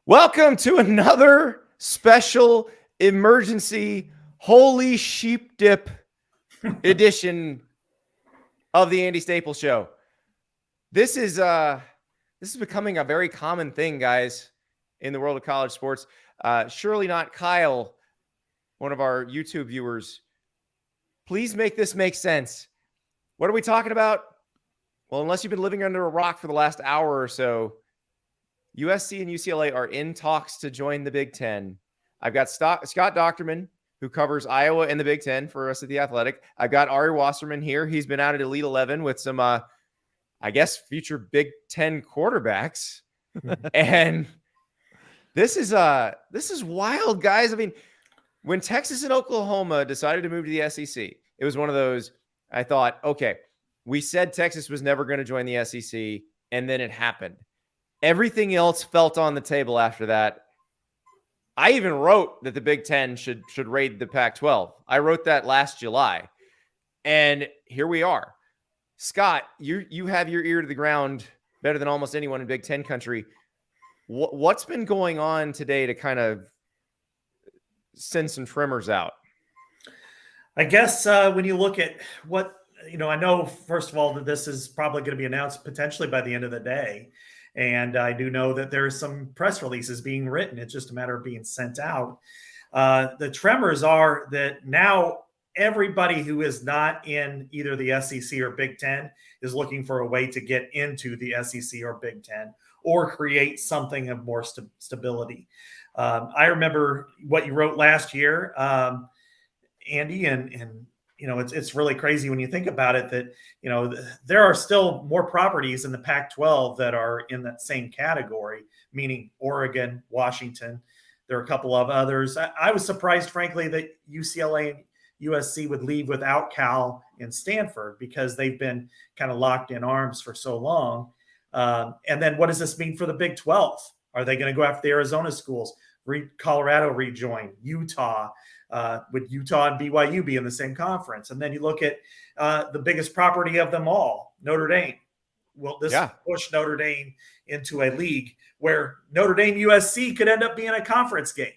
Welcome to another special emergency holy sheep dip edition of the Andy Staples Show. This is becoming a very common thing, guys, in the world of college sports. Surely not Kyle, one of our YouTube viewers. Please make this make sense. What are we talking about? Well, unless you've been living under a rock for the last hour or so, USC and UCLA are in talks to join the Big Ten. I've got Scott Docterman, who covers Iowa and the Big Ten for us at The Athletic. I've got Ari Wasserman here. He's been out at Elite 11 with some, future Big Ten quarterbacks. And this is wild, guys. I mean, when Texas and Oklahoma decided to move to the SEC, it was one of those, I thought, okay, we said Texas was never going to join the SEC, and then it happened. Everything else felt on the table after that. I even wrote that the Big Ten should raid the Pac-12. I wrote that last July. And here we are. Scott, you have your ear to the ground better than almost anyone in Big Ten country. What's been going on today to kind of send some tremors out? I guess when you look at what, I know, first of all, that this is probably going to be announced potentially by the end of the day. And I do know that there's some press releases being written. It's just a matter of being sent out. The tremors are that now everybody who is not in either the SEC or Big Ten is looking for a way to get into the SEC or Big Ten or create something of more stability. I remember what you wrote last year, Andy, and it's really crazy when you think about it that, there are still more properties in the Pac-12 that are in that same category, meaning Oregon, Washington. There are a couple of others. I was surprised, frankly, that UCLA and USC would leave without Cal and Stanford because they've been kind of locked in arms for so long. And then what does this mean for the Big 12? Are they going to go after the Arizona schools? Colorado rejoin, Utah. Would Utah and BYU be in the same conference? And then you look at the biggest property of them all, Notre Dame. Will this push Notre Dame into a league where Notre Dame USC could end up being a conference game?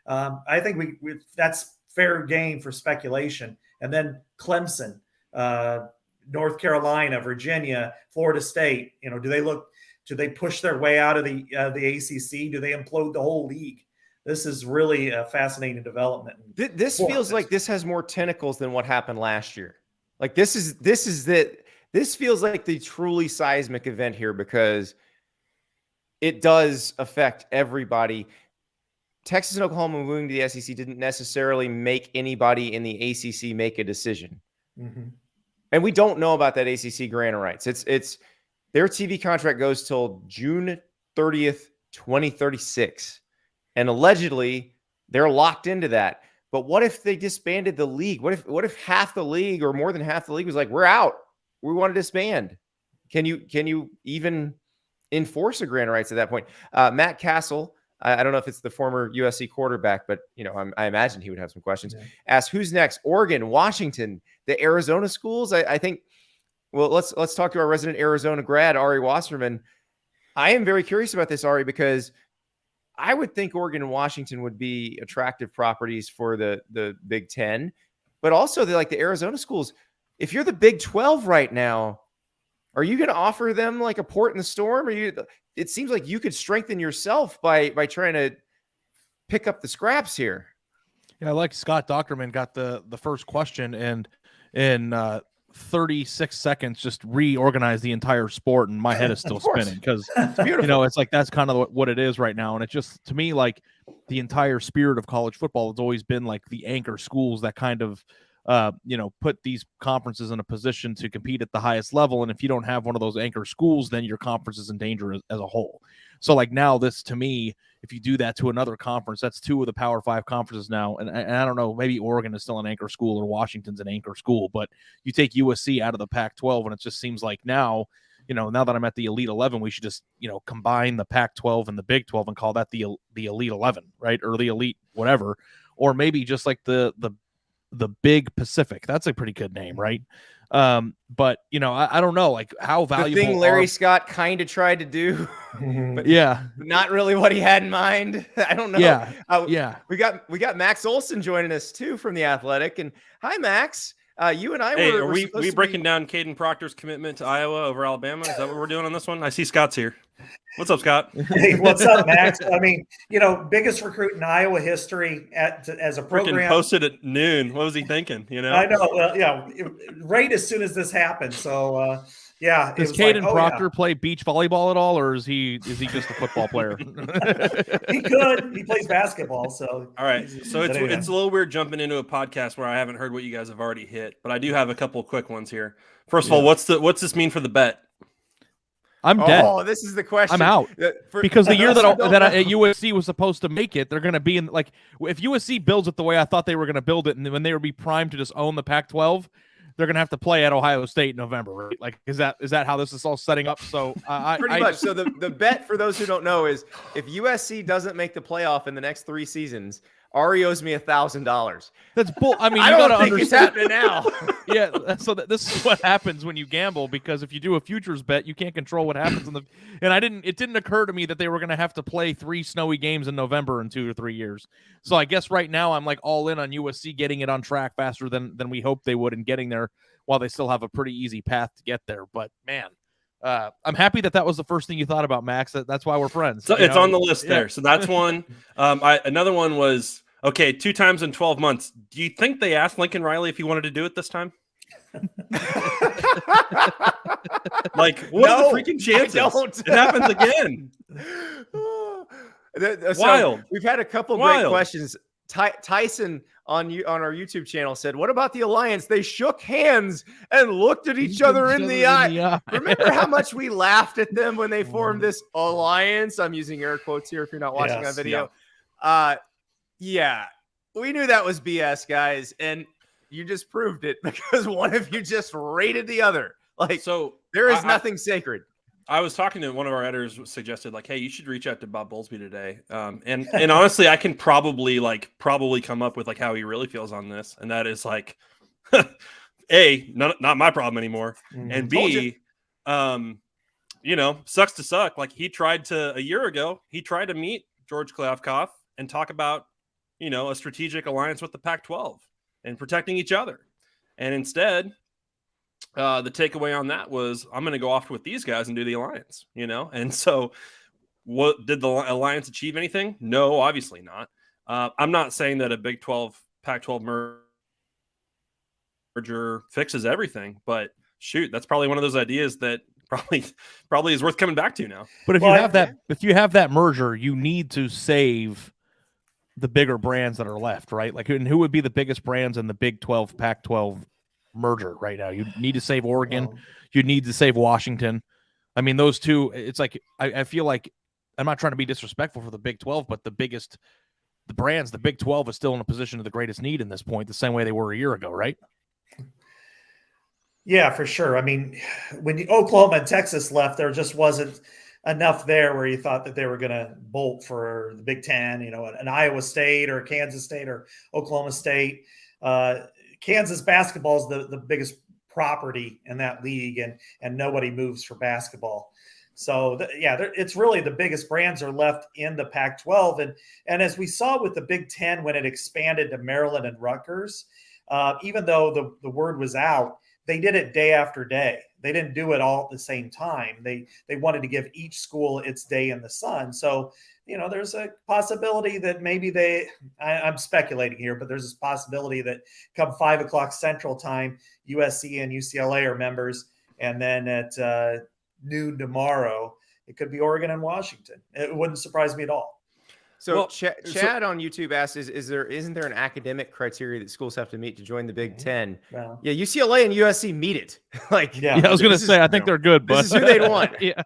I think that's fair game for speculation. And then Clemson, North Carolina, Virginia, Florida State. Do they push their way out of the ACC? Do they implode the whole league? This is really a fascinating development. This feels like this has more tentacles than what happened last year. Like this feels like the truly seismic event here because it does affect everybody. Texas and Oklahoma moving to the SEC didn't necessarily make anybody in the ACC make a decision. Mm-hmm. And we don't know about that ACC grant of rights. It's their TV contract goes till June 30th, 2036. And allegedly, they're locked into that. But what if they disbanded the league? What if half the league or more than half the league was like, we're out. We want to disband. Can you even enforce a grant of rights at that point? Matt Castle, I don't know if it's the former USC quarterback, but I imagine he would have some questions. Yeah. Asked, who's next? Oregon, Washington, the Arizona schools. I think. Well, let's talk to our resident Arizona grad, Ari Wasserman. I am very curious about this, Ari, because I would think Oregon and Washington would be attractive properties for the Big Ten, but also the Arizona schools. If you're the Big 12 right now, are you going to offer them like a port in the storm? It seems like you could strengthen yourself by trying to pick up the scraps here. Yeah, like Scott Docterman got the first question and in 36 seconds just reorganize the entire sport, and my head is still spinning because it's like that's kind of what it is right now. And it just, to me, like the entire spirit of college football has always been like the anchor schools that kind of put these conferences in a position to compete at the highest level. And if you don't have one of those anchor schools, then your conference is in danger as a whole. So like now this, to me, if you do that to another conference, that's two of the Power 5 conferences now. And I don't know, maybe Oregon is still an anchor school or Washington's an anchor school, but you take USC out of the Pac-12 and it just seems like now, now that I'm at the Elite 11, we should just, combine the Pac-12 and the Big 12 and call that the Elite 11, right? Or the Elite whatever. Or maybe just like the Big Pacific. That's a pretty good name, right? But I don't know, like how The valuable thing Larry Scott kind of tried to do, but yeah, not really what he had in mind. I don't know. Yeah. We got Max Olson joining us too from The Athletic. And hi, Max. You and I Hey, were are we supposed to breaking down Caden Proctor's commitment to Iowa over Alabama? Is that what we're doing on this one? I see Scott's here. What's up, Scott? Hey, what's up, Max? I mean, biggest recruit in Iowa history as a program. Freaking posted at noon. What was he thinking? I know. Well, right as soon as this happened. So, yeah. Does Caden Proctor play beach volleyball at all, or is he just a football player? He could. He plays basketball. So all right. So it's a little weird jumping into a podcast where I haven't heard what you guys have already hit, but I do have a couple of quick ones here. First of all, what's this mean for the bet? I'm dead. Oh, this is the question. I'm out because the year that USC was supposed to make it, they're going to be in if USC builds it the way I thought they were going to build it, and when they would be primed to just own the Pac-12, they're going to have to play at Ohio State in November. Right? Like, is that how this is all setting up? So pretty much. So the bet for those who don't know is if USC doesn't make the playoff in the next 3 seasons, Ari owes me $1,000. That's bull. I mean, I don't think it's happening now. Yeah, so this is what happens when you gamble, because if you do a futures bet, you can't control what happens in the. And it didn't occur to me that they were going to have to play 3 snowy games in November in 2 or 3 years. So I guess right now I'm like all in on USC getting it on track faster than we hoped they would, and getting there while they still have a pretty easy path to get there. But man. I'm happy that was the first thing you thought about, Max. That's why we're friends. So it's on the list there. So that's one. Another one was, okay, 2 times in 12 months. Do you think they asked Lincoln Riley if he wanted to do it this time? Like, what are the freaking chances? It happens again. Wild. We've had a couple great questions. Tyson on our YouTube channel said, "What about the alliance? They shook hands and looked at each other in the eye." Remember how much we laughed at them when they formed this alliance? I'm using air quotes here if you're not watching on video. Yeah, we knew that was BS, guys, and you just proved it because one of you just rated the other. Like, so there is nothing sacred. I was talking to one of our editors, suggested hey, you should reach out to Bob Bowlesby today. And honestly, I can probably come up with how he really feels on this. And that is A, not my problem anymore. Mm-hmm. And B, sucks to suck. He tried to, a year ago, he tried to meet George Kliavkoff and talk about, a strategic alliance with the Pac-12 and protecting each other. And instead, the takeaway on that was, I'm going to go off with these guys and do the alliance, And so what did the alliance achieve anything? No, obviously not. I'm not saying that a Big 12 Pac-12 merger fixes everything, but shoot, that's probably one of those ideas that probably is worth coming back to now. But if you have that merger, you need to save the bigger brands that are left, right? And who would be the biggest brands in the Big 12 Pac-12 merger right now? You need to save Oregon. You need to save Washington. I mean, those two, it's I feel like, I'm not trying to be disrespectful for the Big 12, but the brands, the Big 12 is still in a position of the greatest need in this point, the same way they were a year ago, right? Yeah, for sure. I mean, when Oklahoma and Texas left, there just wasn't enough there where you thought that they were going to bolt for the Big Ten, an Iowa State or Kansas State or Oklahoma State. Kansas basketball is the biggest property in that league, and nobody moves for basketball. So it's really the biggest brands are left in the Pac-12. And as we saw with the Big Ten, when it expanded to Maryland and Rutgers, even though the word was out, they did it day after day. They didn't do it all at the same time. They wanted to give each school its day in the sun. So, there's a possibility that maybe I'm speculating here, but there's this possibility that come 5:00 Central Time, USC and UCLA are members. And then at noon tomorrow, it could be Oregon and Washington. It wouldn't surprise me at all. So Chad on YouTube asks, isn't there an academic criteria that schools have to meet to join the Big Ten? Well, yeah, UCLA and USC meet it. I was going to say, I think they're good, but this is who they'd want. Yeah.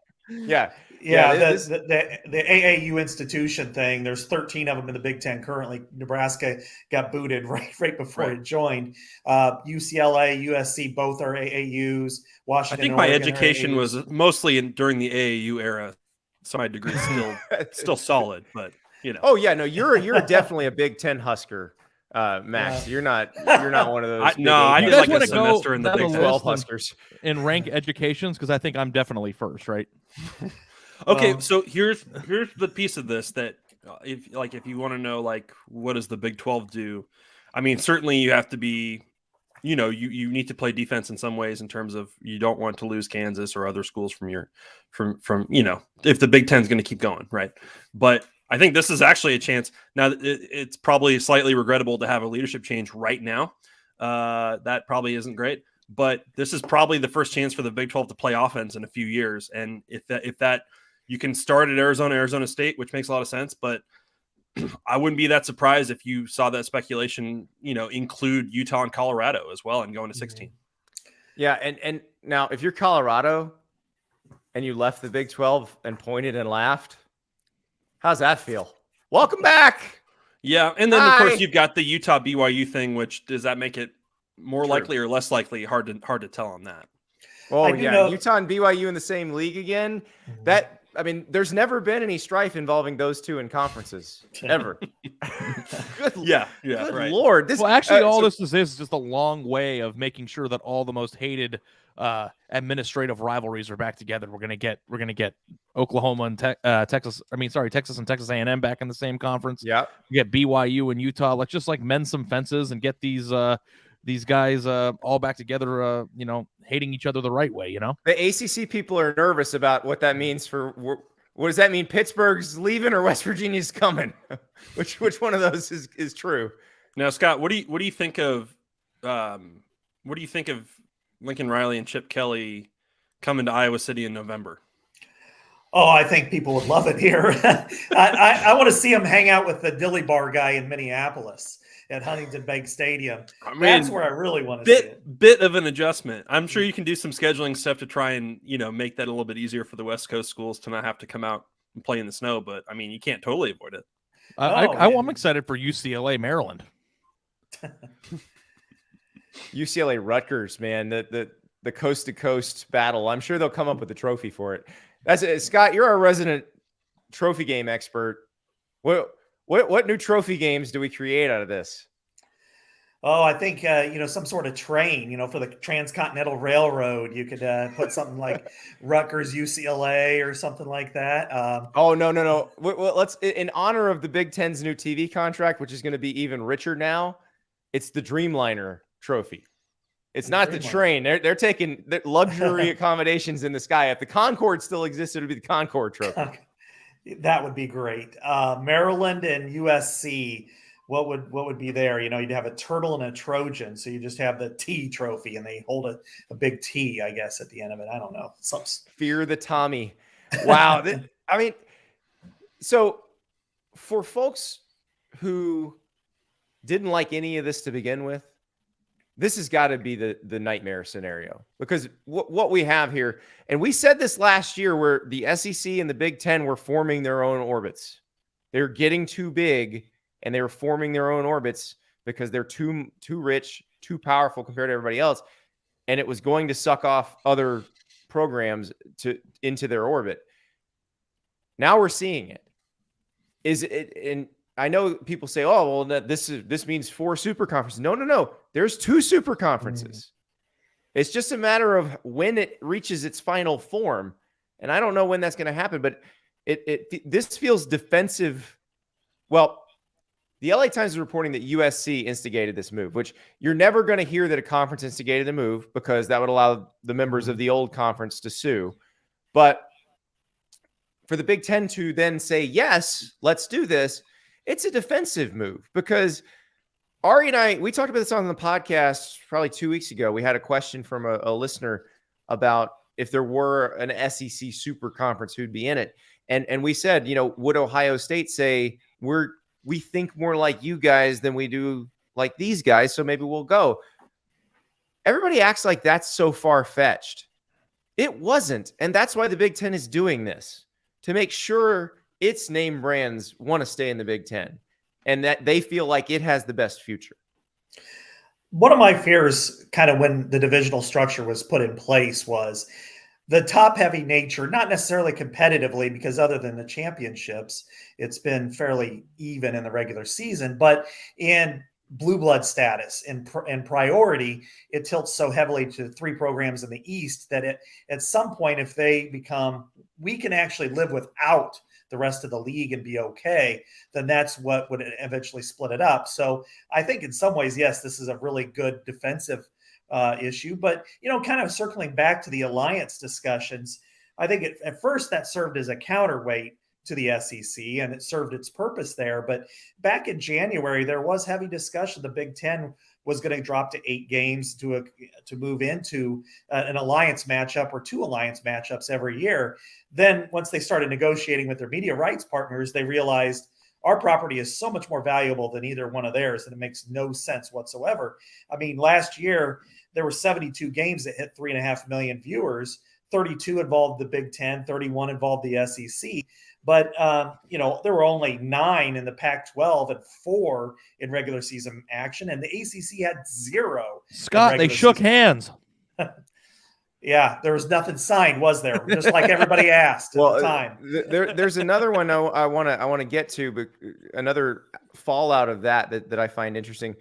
The AAU institution thing, there's 13 of them in the Big Ten currently. Nebraska got booted right before it joined. UCLA, USC, both are AAUs. Washington, I think my education was mostly during the AAU era, so my degree is still solid, but Oh yeah, no, you're definitely a Big Ten Husker. Max, you're not one of those. I You did guys like a wanna go semester in the down Big the 12. list 12 Huskers. in rank educations, because I think I'm definitely first, right? Okay, Well- so here's the piece of this that if you want to know like what does the Big 12 do? I mean, certainly you have to be, you need to play defense in some ways in terms of you don't want to lose Kansas or other schools from if the Big 10 is going to keep going, right? But I think this is actually a chance. Now it's probably slightly regrettable to have a leadership change right now. That probably isn't great, but this is probably the first chance for the Big 12 to play offense in a few years. And if that you can start at Arizona State, which makes a lot of sense, but I wouldn't be that surprised if you saw that speculation, include Utah and Colorado as well and going to 16. Yeah, and now if you're Colorado and you left the Big 12 and pointed and laughed, how's that feel? Welcome back. Yeah, and then Hi. of course you've got the Utah BYU thing, which does that make it more True. likely or less likely? Hard to tell on that. Oh I do yeah, know- Utah and BYU in the same league again. There's never been any strife involving those two in conferences ever. Good, Yeah, good right. Lord. This Well, actually, all so- this is just a long way of making sure that all the most hated administrative rivalries are back together. We're gonna get Oklahoma and Texas. Texas and Texas A&M back in the same conference. Yeah. We get BYU and Utah. Let's just mend some fences and get these guys all back together. Hating each other the right way. The ACC people are nervous about what that means for. What does that mean? Pittsburgh's leaving or West Virginia's coming? Which one of those is true? Now, Scott, what do you think of Lincoln Riley and Chip Kelly coming to Iowa City in November? Oh, I think people would love it here. I want to see him hang out with the Dilly Bar guy in Minneapolis at Huntington Bank Stadium. I mean, That's where I really want to see it. Bit of an adjustment. I'm sure you can do some scheduling stuff to try and make that a little bit easier for the West Coast schools to not have to come out and play in the snow. But I mean, you can't totally avoid it. I'm excited for UCLA, Maryland. UCLA Rutgers, man, the coast to coast battle. I'm sure they'll come up with a trophy for it. That's it. Scott, you're our resident trophy game expert. What new trophy games do we create out of this? Oh, I think some sort of train. For the Transcontinental Railroad, you could put something like Rutgers UCLA or something like that. No. Let's, in honor of the Big Ten's new TV contract, which is going to be even richer now. It's the Dreamliner Trophy. It's not the train. They're taking the luxury accommodations in the sky. If the Concorde still existed, it would be the Concorde Trophy. That would be great. Maryland and USC. What would be there? You'd have a turtle and a Trojan. So you just have the T trophy and they hold a big T, I guess, at the end of it. I don't know. Fear the Tommy. Wow. So for folks who didn't like any of this to begin with, this has got to be the nightmare scenario, because what we have here, and we said this last year, where the SEC and the Big Ten were forming their own orbits. They're getting too big and they were forming their own orbits because they're too rich, too powerful compared to everybody else. And it was going to suck off other programs into their orbit. Now we're seeing it. And I know people say, "Oh, well, this means 4 super conferences." No. There's 2 super conferences. It's just a matter of when it reaches its final form, and I don't know when that's going to happen. But this feels defensive. Well, the LA Times is reporting that USC instigated this move, which you're never going to hear that a conference instigated the move, because that would allow the members of the old conference to sue. But for the Big Ten to then say, "Yes, let's do this," it's a defensive move, because Ari and I, we talked about this on the podcast probably 2 weeks ago. We had a question from a listener about if there were an SEC super conference, who'd be in it. And we said, would Ohio State say, we think more like you guys than we do like these guys, so maybe we'll go. Everybody acts like that's so far-fetched. It wasn't. And that's why the Big Ten is doing this, to make sure its name brands want to stay in the Big Ten and that they feel like it has the best future. One of my fears, kind of when the divisional structure was put in place, was the top-heavy nature, not necessarily competitively, because other than the championships, it's been fairly even in the regular season, but in blue blood status and priority, it tilts so heavily to 3 programs in the East that at some point, if they become, we can actually live without the rest of the league and be okay, then that's what would eventually split it up. So I think in some ways, yes, this is a really good defensive issue, but, kind of circling back to the alliance discussions, I think at first that served as a counterweight to the SEC, and it served its purpose there. But back in January, there was heavy discussion. The Big Ten was going to drop to 8 games to move into an alliance matchup or 2 alliance matchups every year. Then once they started negotiating with their media rights partners, they realized our property is so much more valuable than either one of theirs, and it makes no sense whatsoever. I mean, last year, there were 72 games that hit 3.5 million viewers. 32 involved the Big Ten, 31 involved the SEC. But, there were only 9 in the Pac-12 and 4 in regular season action. And the ACC had 0. Scott, they shook hands. Yeah, there was nothing signed, was there? Just like everybody asked at the time. There's another one I want to get to, but another fallout of that I find interesting.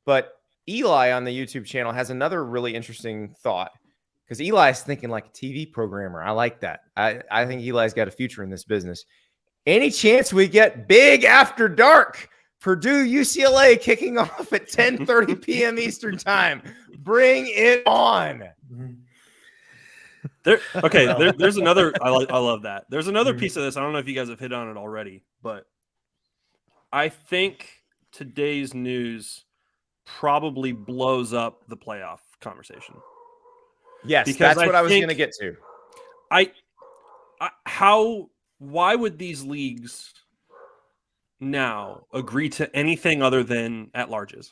But Eli on the YouTube channel has another really interesting thought, because Eli's thinking like a TV programmer. I like that. I think Eli's got a future in this business. Any chance we get big after dark? Purdue UCLA kicking off at 10:30 p.m. Eastern time. Bring it on. There's another. I love that. There's another piece of this. I don't know if you guys have hit on it already, but I think today's news probably blows up the playoff conversation. Yes, because that's what I was going to get to. Why would these leagues now agree to anything other than at-larges?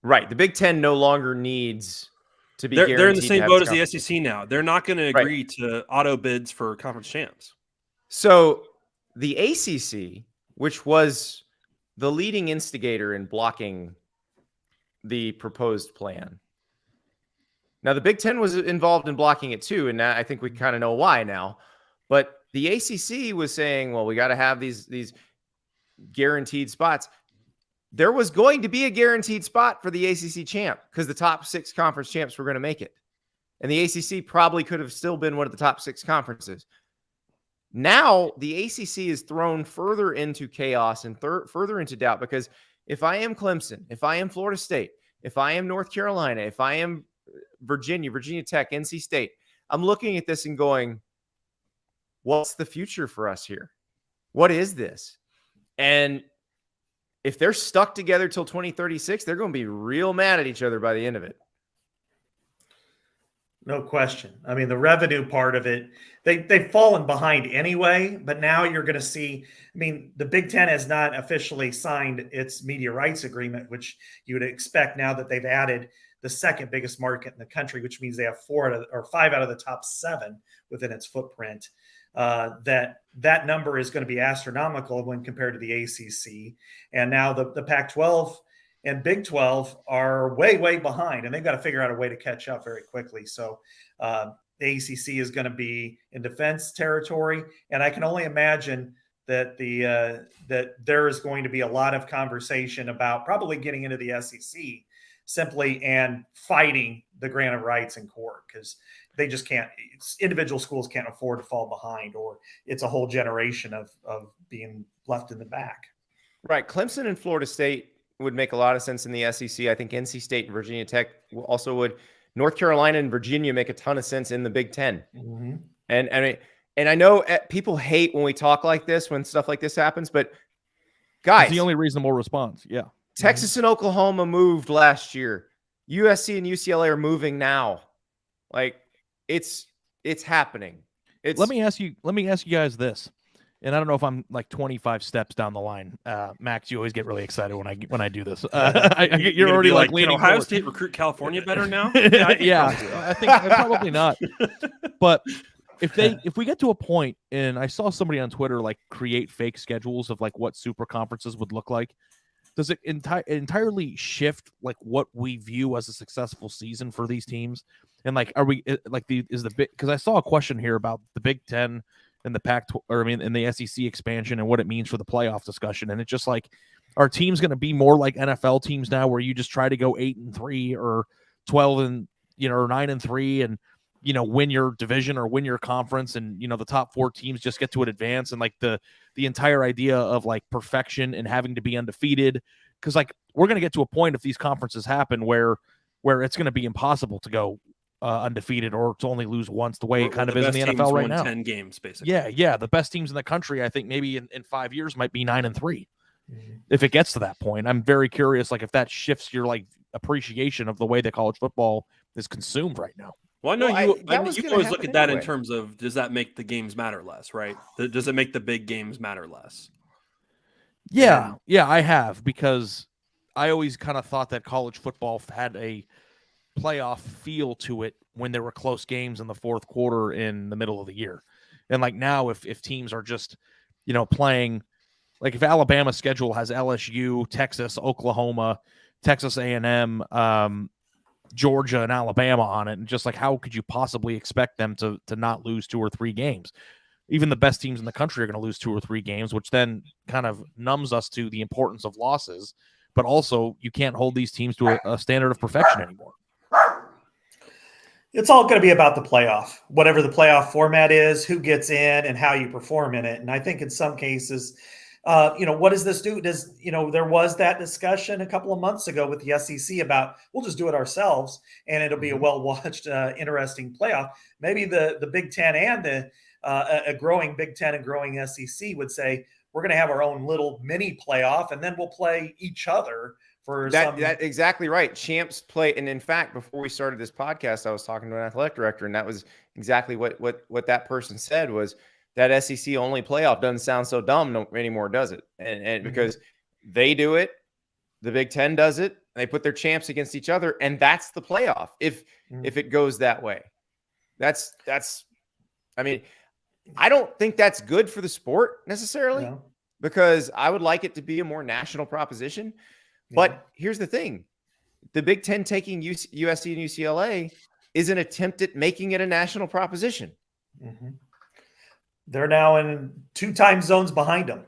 Right. The Big Ten no longer needs to be They're in the same boat as the SEC. SEC now. They're not going to agree to auto bids for conference champs. So the ACC, which was the leading instigator in blocking the proposed plan. Now, the Big Ten was involved in blocking it too, and I think we kind of know why now. But the ACC was saying, well, we got to have these guaranteed spots. There was going to be a guaranteed spot for the ACC champ because the top 6 conference champs were going to make it. And the ACC probably could have still been one of the top 6 conferences. Now, the ACC is thrown further into chaos and further into doubt, because if I am Clemson, if I am Florida State, if I am North Carolina, if I am Virginia Tech, NC State, I'm looking at this and going, what's the future for us here? What is this? And if they're stuck together till 2036, they're going to be real mad at each other by the end of it. No question. I mean, the revenue part of it, they've fallen behind anyway, but now you're going to see, I mean, the Big Ten has not officially signed its media rights agreement, which you would expect now that they've added the second biggest market in the country, which means they have 5 out of the top 7 within its footprint. That number is going to be astronomical when compared to the ACC. And now the Pac-12 and Big 12 are way, way behind, and they've got to figure out a way to catch up very quickly. So the ACC is going to be in defense territory, and I can only imagine that that there is going to be a lot of conversation about probably getting into the SEC simply and fighting the grant of rights in court, because they just can't. Individual schools can't afford to fall behind, or it's a whole generation of being left in the back. Right. Clemson and Florida State would make a lot of sense in the SEC. I think NC State and Virginia Tech also would. North Carolina and Virginia make a ton of sense in the Big Ten. Mm-hmm. And I know people hate when we talk like this, when stuff like this happens, but guys, it's the only reasonable response. Yeah. Texas and Oklahoma moved last year. USC and UCLA are moving now. Like it's happening. Let me ask you guys this. And I don't know if I'm like 25 steps down the line. Max, you always get really excited when I do this. You're already like leaning Ohio forward. State recruit California better now? I think probably not. But if we get to a point, and I saw somebody on Twitter like create fake schedules of like what super conferences would look like, does it entirely shift like what we view as a successful season for these teams? And like, are we like because I saw a question here about the Big Ten and the and the SEC expansion and what it means for the playoff discussion. And it's just like, Are teams going to be more like NFL teams now, where you just try to go 8-3 or 12 and or 9-3 and win your division or win your conference, and the top 4 teams just get to an advance, and like the entire idea of like perfection and having to be undefeated, because like we're going to get to a point if these conferences happen where it's going to be impossible to go undefeated or to only lose once, the way it kind of is in the NFL right now. 10 games basically. Yeah, the best teams in the country, I think maybe in 5 years might be 9-3. If it gets to that point. I'm very curious, like if that shifts your like appreciation of the way that college football is consumed right now. Well, I know you always look at that anyway. in terms of, does that make the games matter less, right? Does it make the big games matter less? Yeah, I have, because I always kind of thought that college football had a playoff feel to it when there were close games in the fourth quarter in the middle of the year. And like now, if teams are just, playing, like if Alabama's schedule has LSU, Texas, Oklahoma, Texas A&M, Georgia, and Alabama on it, and just like how could you possibly expect them to not lose 2 or 3 games? Even the best teams in the country are going to lose 2 or 3 games, which then kind of numbs us to the importance of losses. But also, you can't hold these teams to a standard of perfection anymore. It's all going to be about the playoff, whatever the playoff format is, who gets in, and how you perform in it. And I think in some cases, what does this do? There was that discussion a couple of months ago with the SEC about, we'll just do it ourselves and it'll be a well-watched, interesting playoff. Maybe the Big Ten and a growing Big Ten and growing SEC would say, we're going to have our own little mini playoff, and then we'll play each other for that exactly right. Champs play. And in fact, before we started this podcast, I was talking to an athletic director, and that was exactly what that person said was, that SEC only playoff doesn't sound so dumb anymore, does it? And because they do it, the Big Ten does it, and they put their champs against each other, and that's the playoff. If it goes that way, that's. I mean, I don't think that's good for the sport necessarily, because I would like it to be a more national proposition. But here's the thing: the Big Ten taking USC and UCLA is an attempt at making it a national proposition. Mm-hmm. They're now in 2 time zones behind them,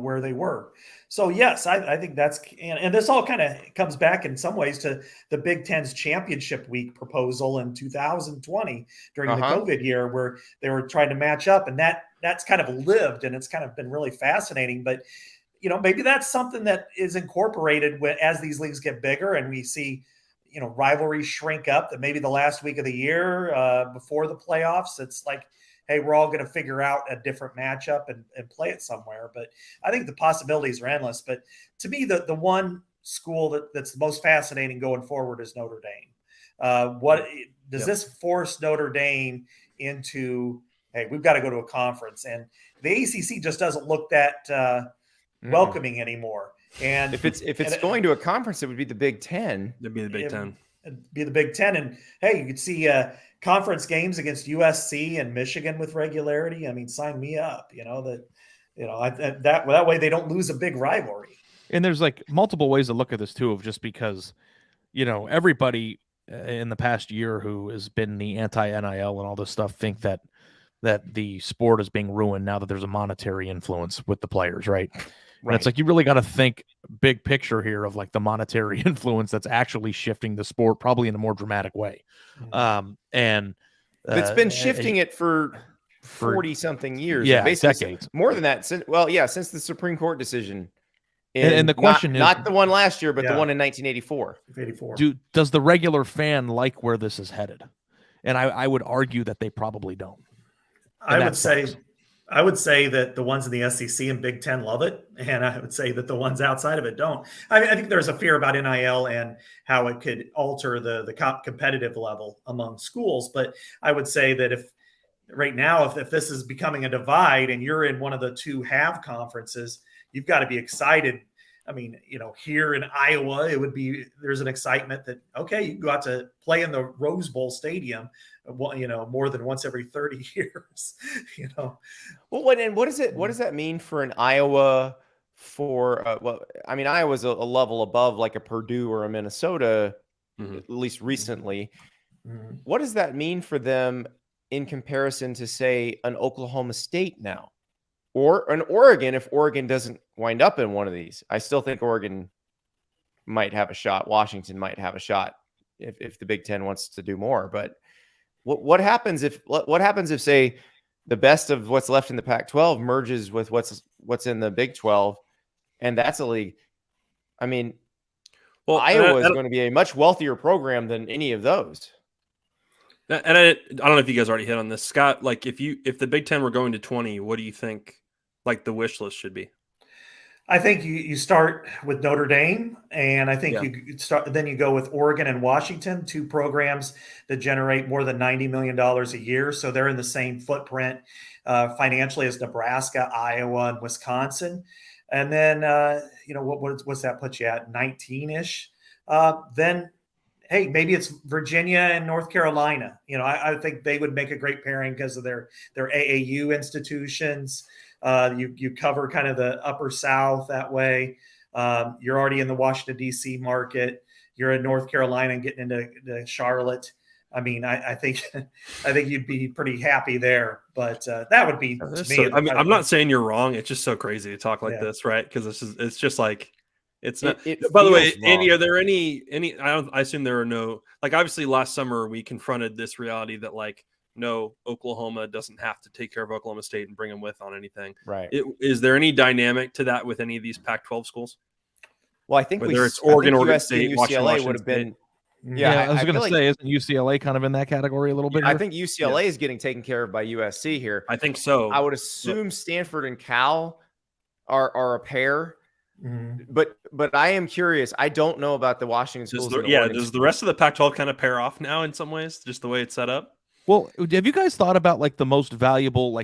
where they were. So yes, I think that's, and this all kind of comes back in some ways to the Big Ten's championship week proposal in 2020 during the COVID year, where they were trying to match up, and that's kind of lived, and it's kind of been really fascinating. But maybe that's something that is incorporated as these leagues get bigger and we see rivalries shrink up, that maybe the last week of the year before the playoffs, it's like, hey, we're all going to figure out a different matchup and play it somewhere. But I think the possibilities are endless. But to me, the one school that's the most fascinating going forward is Notre Dame. What does this force Notre Dame into? Hey, we've got to go to a conference, and the ACC just doesn't look that welcoming anymore. And if it's going to a conference, it would be the Big Ten. It'd be the Big Ten. It'd be the Big Ten, and hey, you could see conference games against USC and Michigan with regularity. I mean, sign me up. That way they don't lose a big rivalry. And there's like multiple ways to look at this too, of just because, everybody in the past year who has been the anti-NIL and all this stuff think that the sport is being ruined now that there's a monetary influence with the players, right? And it's like, you really got to think big picture here of like the monetary influence that's actually shifting the sport probably in a more dramatic way. And it's been shifting it for 40 something years. Yeah, basically decades. More than that. Since the Supreme Court decision. And the question is not the one last year, but the one in 1984. Does the regular fan like where this is headed? And I would argue that they probably don't. I would say that the ones in the SEC and Big Ten love it, and I would say that the ones outside of it don't. I think there's a fear about NIL and how it could alter the competitive level among schools. But I would say that if this is becoming a divide and you're in one of the 2 have conferences, you've got to be excited. I mean, here in Iowa, there's an excitement that, okay, you go out to play in the Rose Bowl stadium, more than once every 30 years, Well, what does that mean for an Iowa Iowa's a level above like a Purdue or a Minnesota, at least recently. Mm-hmm. What does that mean for them in comparison to, say, an Oklahoma State now? or an Oregon, if Oregon doesn't wind up in one of these. I still think Oregon might have a shot. Washington might have a shot if the Big Ten wants to do more. But what happens if say the best of what's left in the Pac-12 merges with what's in the Big 12, and that's a league? I mean, well, Iowa is going to be a much wealthier program than any of those. And I don't know if you guys already hit on this, Scott. Like, if the Big Ten were going to 20, what do you think like the wish list should be? I think you start with Notre Dame, and I think then you go with Oregon and Washington, two programs that generate more than $90 million a year. So they're in the same footprint financially as Nebraska, Iowa, and Wisconsin. And then, what's that put you at? 19-ish. Then, hey, maybe it's Virginia and North Carolina. I think they would make a great pairing because of their AAU institutions. You cover kind of the upper South that way. You're already in the Washington, D.C. market. You're in North Carolina and getting into Charlotte. I mean, I think you'd be pretty happy there. But that would be to me. I'm not saying you're wrong. It's just so crazy to talk like this, right? Because it's just like it's not. By the way, Andy, are there any? I assume there are no. Like, obviously, last summer we confronted this reality that no, Oklahoma doesn't have to take care of Oklahoma State and bring them with on anything. Right. Is there any dynamic to that with any of these Pac-12 schools? Well, I think whether it's Oregon, Oregon State, State, UCLA would have been. Yeah, I was going to say, isn't UCLA kind of in that category a little bit? I think UCLA is getting taken care of by USC here. I think so. I would assume Stanford and Cal are a pair. Mm-hmm. But I am curious. I don't know about the Washington schools. Does the rest of the Pac-12 kind of pair off now in some ways, just the way it's set up? Well, have you guys thought about the most valuable,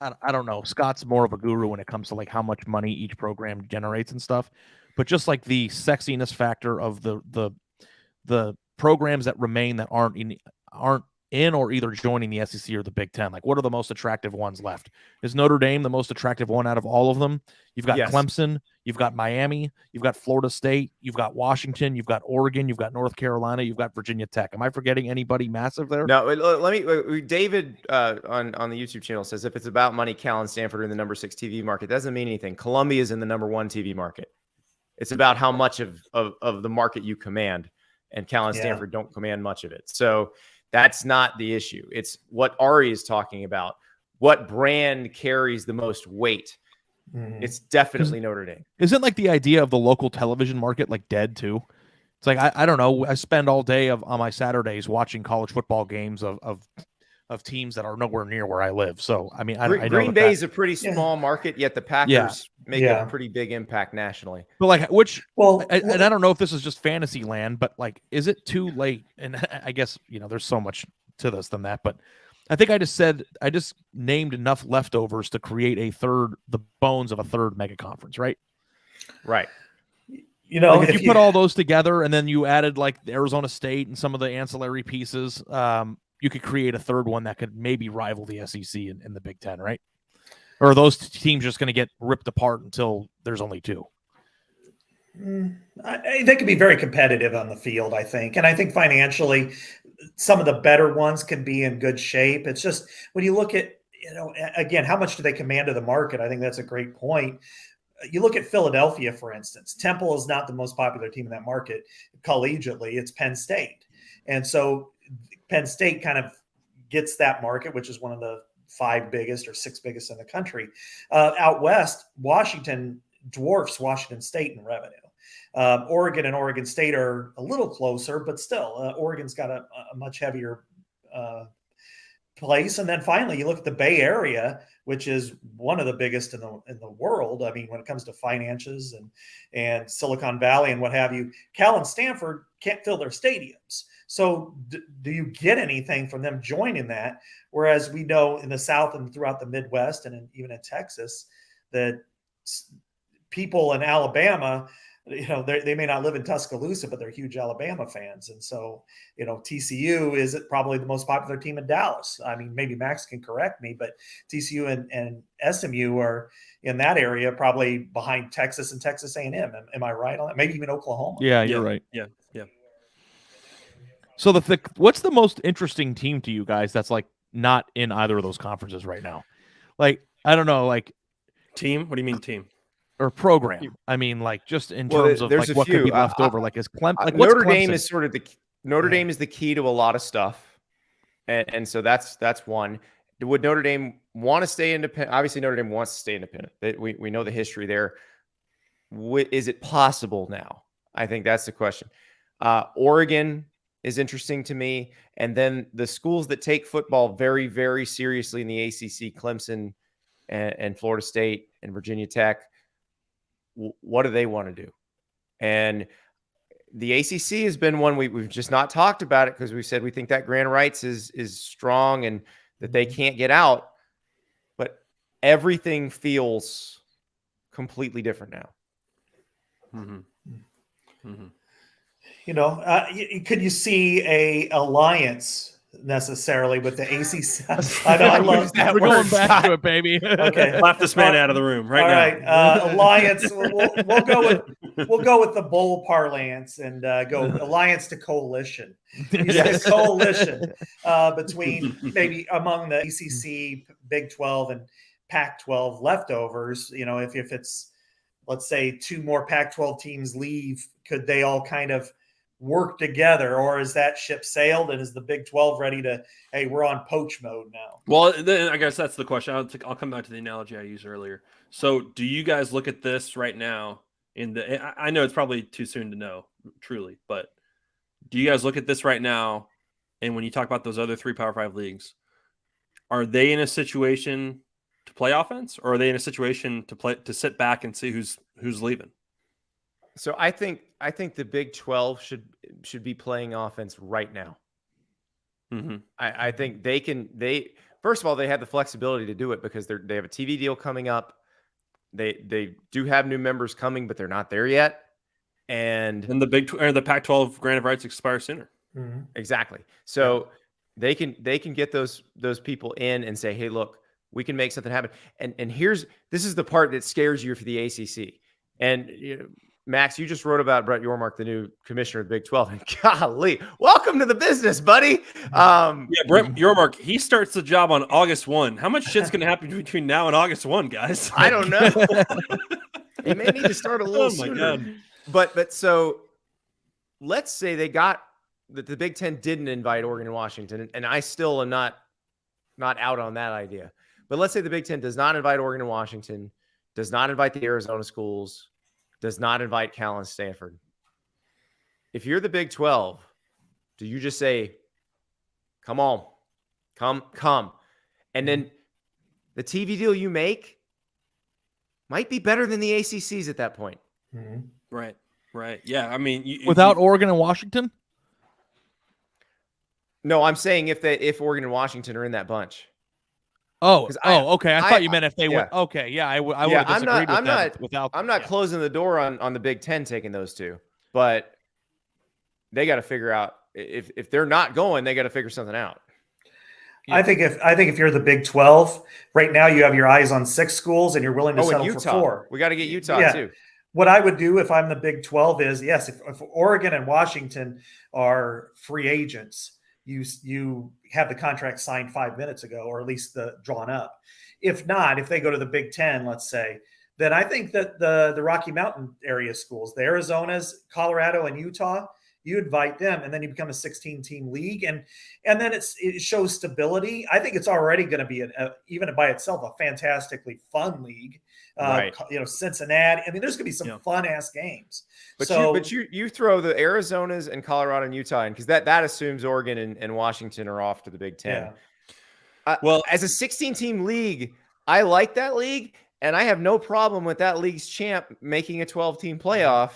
I don't know, Scott's more of a guru when it comes to how much money each program generates and stuff, but just the sexiness factor of the programs that remain that aren't in or either joining the SEC or the Big Ten. What are the most attractive ones left? Is Notre Dame the most attractive one out of all of them? You've got Clemson, you've got Miami, you've got Florida State, you've got Washington, you've got Oregon, you've got North Carolina, you've got Virginia Tech. Am I forgetting anybody massive there? No, let me. David on the YouTube channel says if it's about money, Cal and Stanford are in the number 6 TV market. That doesn't mean anything. Columbia is in the number 1 TV market. It's about how much of the market you command, and Cal and Stanford don't command much of it. So that's not the issue. It's what Ari is talking about. What brand carries the most weight? Mm-hmm. It's definitely Notre Dame. Isn't the idea of the local television market dead too? It's I don't know. I spend all day on my Saturdays watching college football games of teams that are nowhere near where I live. So I mean, I know Green Bay is a pretty small market, yet the Packers make a pretty big impact nationally. But and I don't know if this is just fantasy land, but is it too late? And I guess there's so much to this than that. But I think I just named enough leftovers to create the bones of a third mega conference, right? Right. If you put all those together and then you added Arizona State and some of the ancillary pieces, you could create a third one that could maybe rival the SEC in the Big Ten, right? Or are those teams just going to get ripped apart until there's only 2? They could be very competitive on the field, I think. And I think financially, some of the better ones can be in good shape. It's just when you look at, again, how much do they command of the market? I think that's a great point. You look at Philadelphia, for instance. Temple is not the most popular team in that market. Collegiately, it's Penn State. And so Penn State kind of gets that market, which is one of the 5 biggest or 6 biggest in the country. Out west, Washington dwarfs Washington State in revenue. Oregon and Oregon State are a little closer, but still, Oregon's got a much heavier place. And then finally, you look at the Bay Area, which is one of the biggest in the world. I mean, when it comes to finances and Silicon Valley and what have you, Cal and Stanford can't fill their stadiums. So do you get anything from them joining that? Whereas we know in the South and throughout the Midwest and even in Texas that people in Alabama, they may not live in Tuscaloosa, but they're huge Alabama fans. And so, TCU is probably the most popular team in Dallas. I mean, maybe Max can correct me, but TCU and SMU are in that area, probably behind Texas and Texas A&M. Am I right on that? Maybe even Oklahoma. Yeah, you're right. Yeah. So what's the most interesting team to you guys that's not in either of those conferences right now? I don't know, Team? What do you mean team? or program? I mean, like just in Well, terms of there's like a what could be few. left over. Like is Like what's Notre Dame Clemson? is sort of Notre Dame is the key to a lot of stuff, and so that's one. Would Notre Dame want to stay independent? Obviously, Notre Dame wants to stay independent. We know the history there. Is it possible now? I think that's the question. Oregon is interesting to me, and then the schools that take football very, very seriously in the ACC, Clemson and Florida State and Virginia Tech. What do they want to do? And the ACC has been one we've just not talked about it because we said we think that grant rights is strong and that they can't get out. But everything feels completely different now. Mm-hmm. Mm-hmm. You know, could you see a alliance necessarily with the ACC? I know I love that. We're going back to it, baby. Okay, Laugh this man out of the room right now. All right, alliance. We'll go with the bowl parlance and go alliance to coalition. You say coalition between maybe among the ACC, Big 12, and Pac-12 leftovers. You know, if it's, let's say, 2 more Pac-12 teams leave, could they all kind of work together, or is that ship sailed and is the Big 12 ready to, hey, we're on poach mode now? Well, then I guess that's the question. I'll come back to the analogy I used earlier. So do you guys look at this right now I know it's probably too soon to know truly, but do you guys look at this right now? And when you talk about those other 3 Power 5 leagues, are they in a situation to play offense, or are they in a situation to sit back and see who's leaving? So I think the Big 12 should be playing offense right now. Mm-hmm. I think they first of all, they have the flexibility to do it because they have a TV deal coming up. They do have new members coming, but they're not there yet. And the Pac-12 grant of rights expire sooner. Mm-hmm. Exactly. So they can get those people in and say, hey, look, we can make something happen. And this is the part that scares you for the ACC. And Max, you just wrote about Brett Yormark, the new commissioner of the Big 12. And golly, welcome to the business, buddy. Brett Yormark, he starts the job on August 1. How much shit's going to happen between now and August 1, guys? I don't know. He may need to start a little sooner. God. But so let's say they got that the Big 10 didn't invite Oregon and Washington, and I still am not out on that idea. But let's say the Big 10 does not invite Oregon and Washington, does not invite the Arizona schools, does not invite Cal and Stanford. If you're the Big 12, do you just say, come on, come? And then the TV deal you make might be better than the ACC's at that point. Mm-hmm. Right. Yeah, I mean, without Oregon and Washington. No, I'm saying if Oregon and Washington are in that bunch. Okay. I thought you meant if they went. Okay, yeah, I would have disagreed with that. I'm not closing the door on the Big 10 taking those 2, but they got to figure out if they're not going, they got to figure something out. Yeah. I think if you're the Big 12 right now, you have your eyes on 6 schools and you're willing to settle Utah. for 4. We got to get Utah too. What I would do if I'm the Big 12 is, yes, if Oregon and Washington are free agents, you have the contract signed 5 minutes ago, or at least drawn up. If not, if they go to the Big 10, let's say, then I think that the Rocky Mountain area schools, the Arizonas, Colorado, and Utah, you invite them, and then you become a 16-team league, and then it shows stability. I think it's already going to be even by itself a fantastically fun league. Right. Cincinnati. I mean, there's going to be some fun ass games. But you throw the Arizonas and Colorado and Utah in because that assumes Oregon and Washington are off to the Big 10. Yeah. Well, as a 16-team league, I like that league, and I have no problem with that league's champ making a 12-team playoff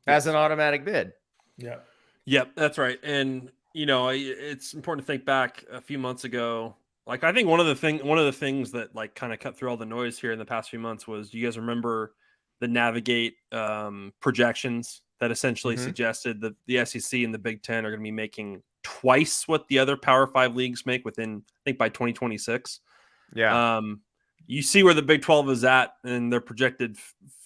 as an automatic bid. Yeah. Yep, that's right. And it's important to think back a few months ago. Like, I think one of the things that like kind of cut through all the noise here in the past few months was, do you guys remember the Navigate projections that essentially suggested that the SEC and the Big 10 are going to be making twice what the other Power 5 leagues make within, I think, by 2026. Yeah. You see where the Big 12 is at, and they're projected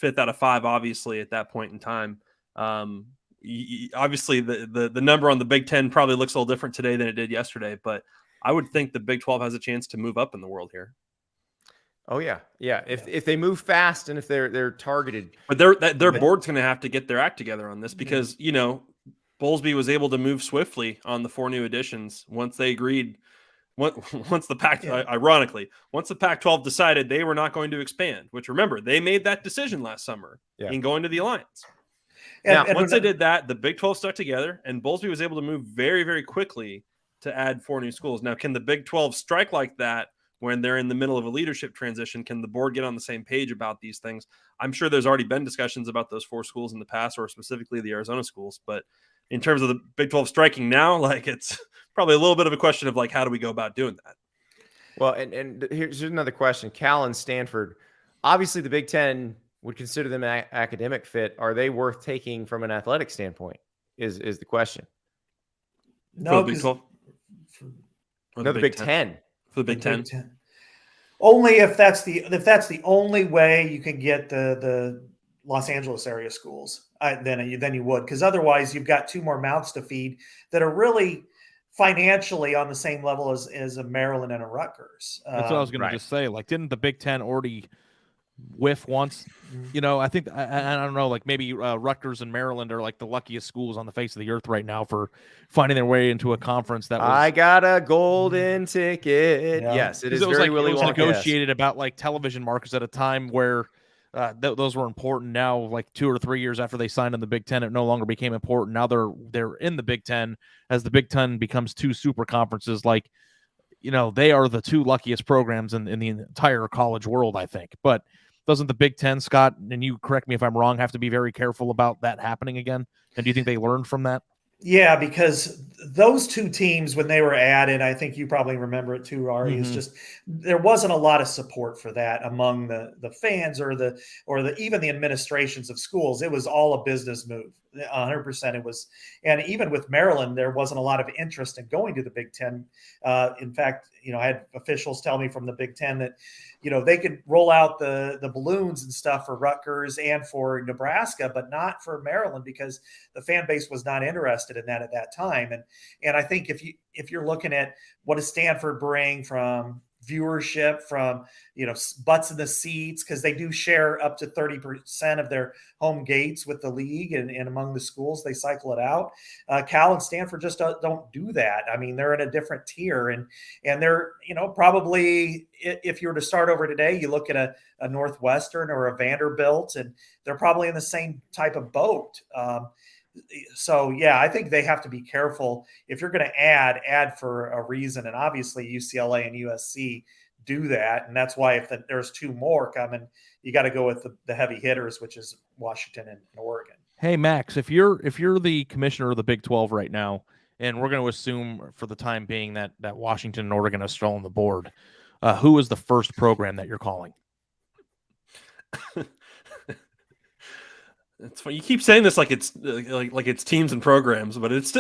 5th out of 5, obviously, at that point in time. Obviously, the number on the Big 10 probably looks a little different today than it did yesterday, but I would think the Big 12 has a chance to move up in the world here. Oh yeah. If they move fast and if they're targeted, But their board's going to have to get their act together on this because Bowlesby was able to move swiftly on the 4 new additions once they agreed. Once the ironically, once the Pac-12 decided they were not going to expand, which remember they made that decision last summer in going to the alliance. And once they did that, the Big 12 stuck together, and Bowlesby was able to move very, very quickly to add 4 new schools. Now, can the Big 12 strike like that when they're in the middle of a leadership transition? Can the board get on the same page about these things? I'm sure there's already been discussions about those 4 schools in the past, or specifically the Arizona schools. But in terms of the Big 12 striking now, like it's probably a little bit of a question of like, how do we go about doing that? Well, and here's another question. Cal and Stanford, obviously the Big Ten would consider them an academic fit. Are they worth taking from an athletic standpoint is the question. No, for the Big 12? No, the Big Ten. For the Big Ten. Only if that's the only way you can get the Los Angeles area schools, then you would, because otherwise you've got 2 more mouths to feed that are really financially on the same level as a Maryland and a Rutgers. That's what I was going to just say. Like, didn't the Big Ten already whiff once? I think I don't know. Like maybe Rutgers and Maryland are like the luckiest schools on the face of the earth right now for finding their way into a conference that was. I got a golden ticket. Yeah. Yes, it is very very Willy Wonka. Negotiated about like television markets at a time where those were important. Now, like 2 or 3 years after they signed in the Big Ten, it no longer became important. Now they're in the Big Ten as the Big Ten becomes 2 super conferences. Like, they are the 2 luckiest programs in the entire college world, I think. But doesn't the Big Ten, Scott, and you correct me if I'm wrong, have to be very careful about that happening again? And do you think they learned from that? Yeah, because those 2 teams, when they were added, I think you probably remember it too, Ari, is just there wasn't a lot of support for that among the fans or even the administrations of schools. It was all a business move. 100% it was. And even with Maryland, there wasn't a lot of interest in going to the Big Ten. In fact, I had officials tell me from the Big Ten that, they could roll out the balloons and stuff for Rutgers and for Nebraska, but not for Maryland because the fan base was not interested in that at that time. And I think if you're looking at what does Stanford bring from viewership, from butts in the seats, because they do share up to 30% of their home gates with the league and among the schools, they cycle it out. Cal and Stanford just don't do that. I mean, they're in a different tier, and they're probably, if you were to start over today, you look at a Northwestern or a Vanderbilt, and they're probably in the same type of boat. So, yeah, I think they have to be careful. If you're going to add for a reason, and obviously UCLA and USC do that, and that's why if there's 2 more coming, you got to go with the heavy hitters, which is Washington and Oregon. Hey, Max, if you're the commissioner of the Big 12 right now, and we're going to assume for the time being that Washington and Oregon are still on the board, who is the first program that you're calling? It's funny. You keep saying this like it's like it's teams and programs, but it's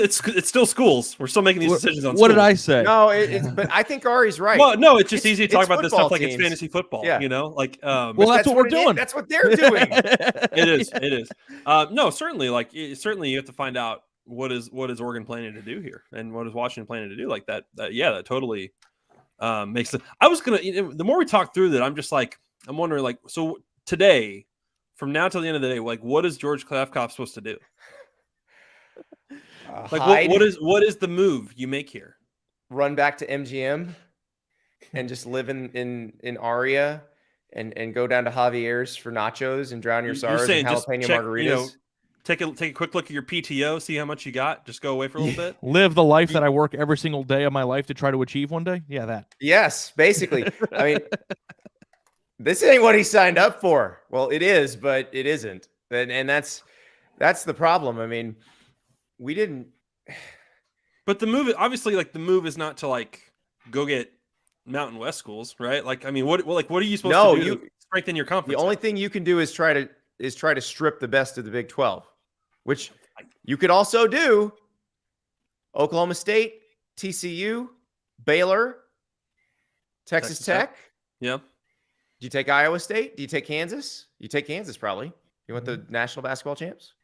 still schools. We're still making these decisions on. What schools. did I say? No, but I think Ari's right. Well, no, it's just easy to talk about this stuff like teams. it's fantasy football. Yeah. Well, that's what we're doing. That's what they're doing. It is. No, certainly. Certainly, you have to find out what is Oregon planning to do here, and what is Washington planning to do. Like that that totally makes sense. I was gonna. The more we talk through that, I'm just like I'm wondering like so today. From now till the end of the day, like what is George Klafkoff supposed to do? Like what is the move you make here? Run back to MGM and just live in Aria and go down to Javier's for nachos and drown your sorrows in jalapeno margaritas. Take a quick look at your PTO, see how much you got. Just go away for a little bit. Live the life that I work every single day of my life to try to achieve one day. Yeah, that. Yes, basically. I mean. This ain't what he signed up for. Well, it is, but it isn't. And that's the problem. I mean, we didn't. But the move, obviously, like the move is not to like go get Mountain West schools, right? Like, I mean, what are you supposed to do to strengthen your conference? The only thing you can do is try to strip the best of the Big 12, which you could also do. Oklahoma State, TCU, Baylor, Texas Tech. Yeah. Do you take Iowa State? Do you take Kansas? You take Kansas probably. You want the national basketball champs?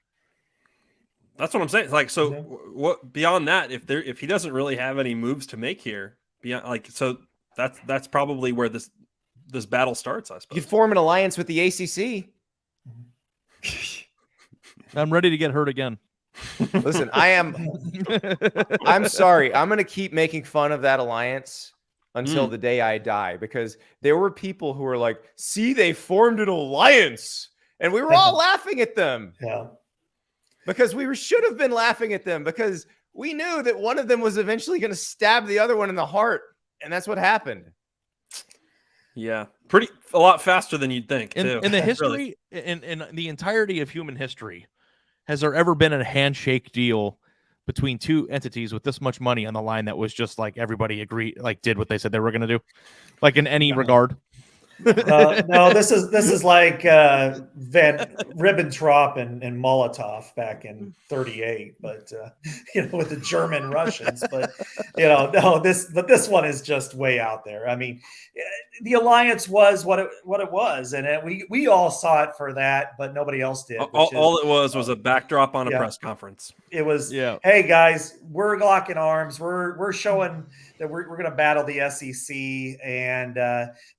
That's what I'm saying. Like, so what beyond that? If he doesn't really have any moves to make here, beyond like, so that's probably where this battle starts, I You suppose. could form an alliance with the ACC. I'm ready to get hurt again. Listen, I'm sorry. I'm going to keep making fun of that alliance until the day I die, because there were people who were like, see, they formed an alliance. And we were all laughing at them. Yeah. Because we should have been laughing at them, because we knew that one of them was eventually going to stab the other one in the heart. And that's what happened. Yeah. A lot faster than you'd think, too. In the history, in the entirety of human history, has there ever been a handshake deal between two entities with this much money on the line that was just like everybody agreed, like did what they said they were going to do, like in any regard? No, this is like Van Ribbentrop and Molotov back in '38, but with the German Russians. But no, this one is just way out there. I mean, the alliance was what it was, and we all saw it for that, but nobody else did. All it was a backdrop on a press conference. It was, hey guys, we're locking arms. We're showing that we're going to battle the SEC, and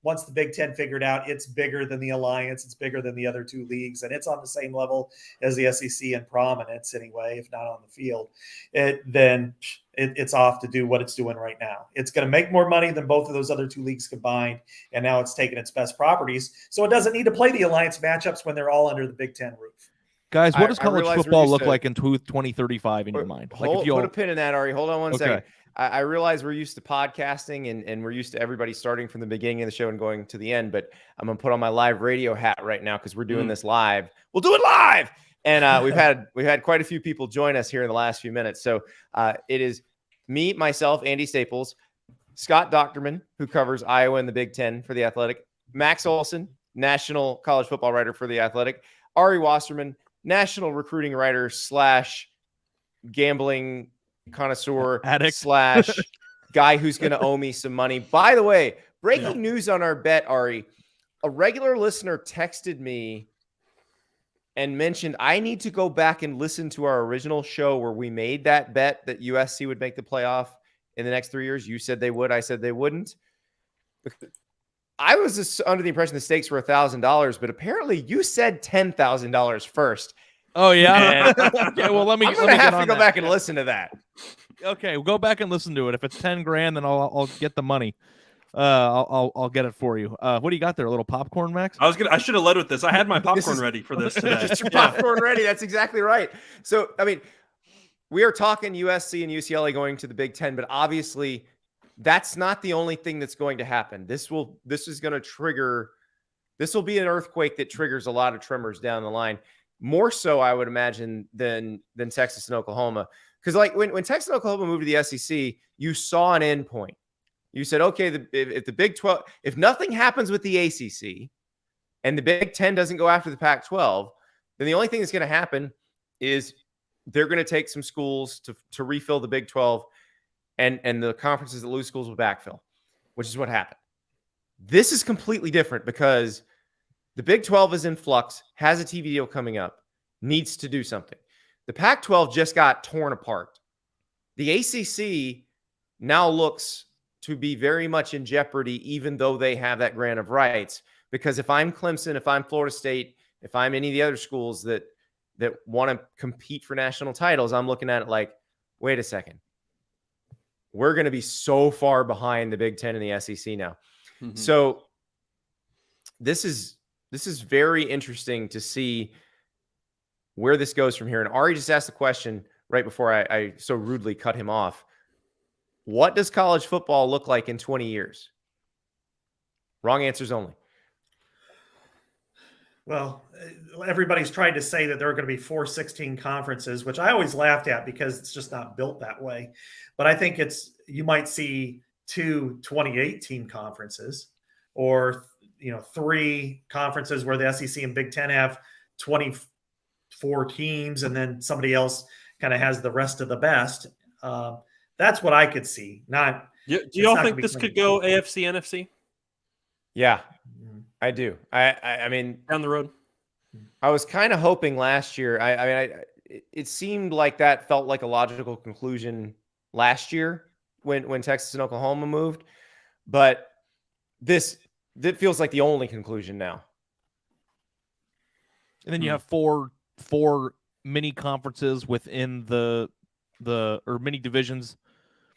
once the Big Ten figured out it's bigger than the alliance, it's bigger than the other two leagues, and it's on the same level as the SEC in prominence anyway, if not on the field, then it's off to do what it's doing right now. It's going to make more money than both of those other two leagues combined, and now it's taking its best properties, so it doesn't need to play the alliance matchups when they're all under the Big Ten roof. Guys, what does college football look like in 2035 in your mind? Put a pin in that, Ari. Hold on one second. I realize we're used to podcasting and we're used to everybody starting from the beginning of the show and going to the end, but I'm going to put on my live radio hat right now because we're doing this live. We'll do it live. And we've had quite a few people join us here in the last few minutes. So it is me, myself, Andy Staples, Scott Docterman, who covers Iowa and the Big Ten for The Athletic, Max Olson, national college football writer for The Athletic, Ari Wasserman, national recruiting writer / gambling connoisseur addict / guy who's going to owe me some money. By the way, breaking news on our bet, Ari. A regular listener texted me and mentioned I need to go back and listen to our original show where we made that bet that USC would make the playoff in the next 3 years. You said they would. I said they wouldn't. I was just under the impression the stakes were $1,000, but apparently you said $10,000 first. Oh yeah. Okay, well, let me have to go back and listen to that. Okay, we'll go back and listen to it. If it's 10 grand, then I'll get the money. I'll get it for you. What do you got there? A little popcorn, Max? I should have led with this. I had my popcorn ready for this today. Just your popcorn ready. That's exactly right. So, I mean, we are talking USC and UCLA going to the Big Ten, but obviously that's not the only thing that's going to happen. This will be an earthquake that triggers a lot of tremors down the line. More so, I would imagine, than Texas and Oklahoma. Because like when Texas and Oklahoma moved to the SEC, you saw an end point. You said, okay, if the Big 12, if nothing happens with the ACC and the Big 10 doesn't go after the Pac-12, then the only thing that's going to happen is they're going to take some schools to refill the Big 12, and the conferences that lose schools will backfill, which is what happened. This is completely different because the Big 12 is in flux, has a TV deal coming up, needs to do something. The Pac-12 just got torn apart. The ACC now looks to be very much in jeopardy, even though they have that grant of rights. Because if I'm Clemson, if I'm Florida State, if I'm any of the other schools that want to compete for national titles, I'm looking at it like, wait a second. We're going to be so far behind the Big Ten and the SEC now. Mm-hmm. So this is very interesting to see where this goes from here. And Ari just asked the question right before I so rudely cut him off. What does college football look like in 20 years? Wrong answers only. Well, everybody's tried to say that there are going to be 4 16 conferences, which I always laughed at because it's just not built that way. But I think you might see 2 28-team conferences, or 3 conferences where the SEC and Big Ten have 24 teams, and then somebody else kind of has the rest of the best. That's what I could see. Do y'all think this could go AFC, NFC? Yeah, I do. I mean, down the road. I was kind of hoping last year. It seemed like that felt like a logical conclusion last year when Texas and Oklahoma moved. But this that feels like the only conclusion now. And then you have four mini conferences within the or mini divisions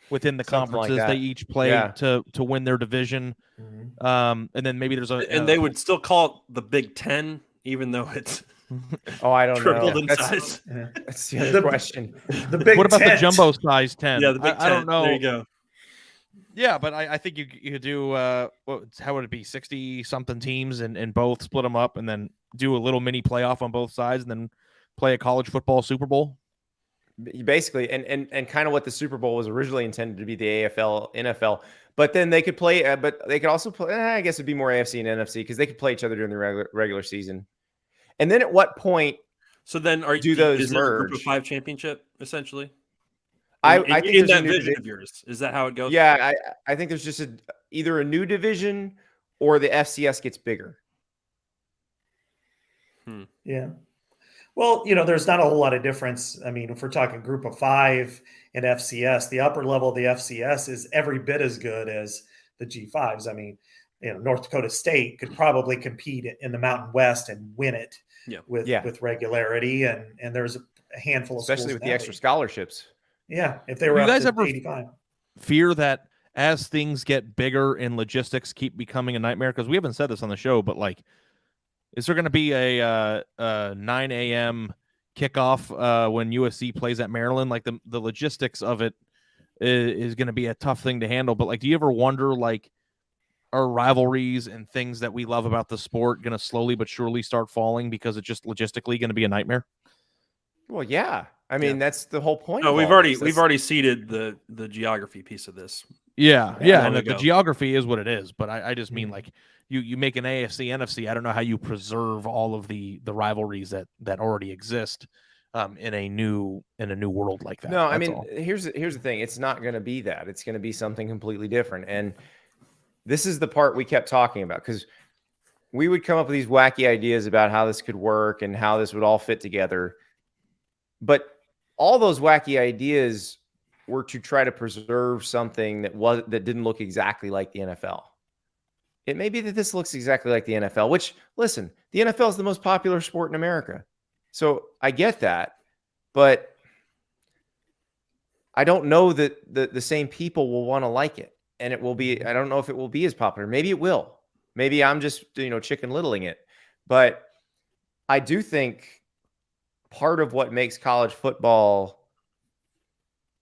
within the Something like conferences that. they each play Yeah. to win their division. And then maybe there's And they would still call it the Big Ten, even though it's Oh, I don't tripled know. in That's, size. that's the other question. The Big what about Tent. the jumbo size 10? Yeah, the Big Ten. I don't know. There you go. Yeah, but I think you could do how would it be, 60 something teams and both split them up and then do a little mini playoff on both sides and then play a college football Super Bowl. Basically, and kind of what the Super Bowl was originally intended to be, the AFL, NFL. But then they could play, but they could also play, I guess it'd be more AFC and NFC because they could play each other during the regular season. And then at what point So then those is there a group of merge? 5 championship, essentially? I In think there's a that new vision division. of yours, is that how it goes? Yeah, I think there's just either a new division or the FCS gets bigger. Yeah. Well, there's not a whole lot of difference. I mean, if we're talking group of 5 in FCS, the upper level of the FCS is every bit as good as the G5s. I mean, North Dakota State could probably compete in the Mountain West and win it with regularity. And there's a handful of Especially schools with in the that extra league. scholarships. Yeah. If they were You up guys to ever 85. Fear that as things get bigger and logistics keep becoming a nightmare, because we haven't said this on the show, but like, is there going to be a 9 a.m. kickoff when USC plays at Maryland? Like the logistics of it is going to be a tough thing to handle. But like, do you ever wonder, like, are rivalries and things that we love about the sport going to slowly but surely start falling because it's just logistically going to be a nightmare? Well, yeah. I mean, that's the whole point. No, of we've all already this. seeded the geography piece of this. Yeah, long and the ago. geography is what it is. But I just mean, like, you make an AFC, NFC. I don't know how you preserve all of the rivalries that already exist in a new world like that. No, I That's mean, all. here's the thing. It's not going to be that. It's going to be something completely different. And this is the part we kept talking about, because we would come up with these wacky ideas about how this could work and how this would all fit together. But all those wacky ideas were to try to preserve something that didn't look exactly like the NFL. It may be that this looks exactly like the NFL, which, listen, the NFL is the most popular sport in America. So I get that, but I don't know that the same people will want to like it. And it will be, I don't know if it will be as popular. Maybe it will. Maybe I'm just, chicken littling it. But I do think part of what makes college football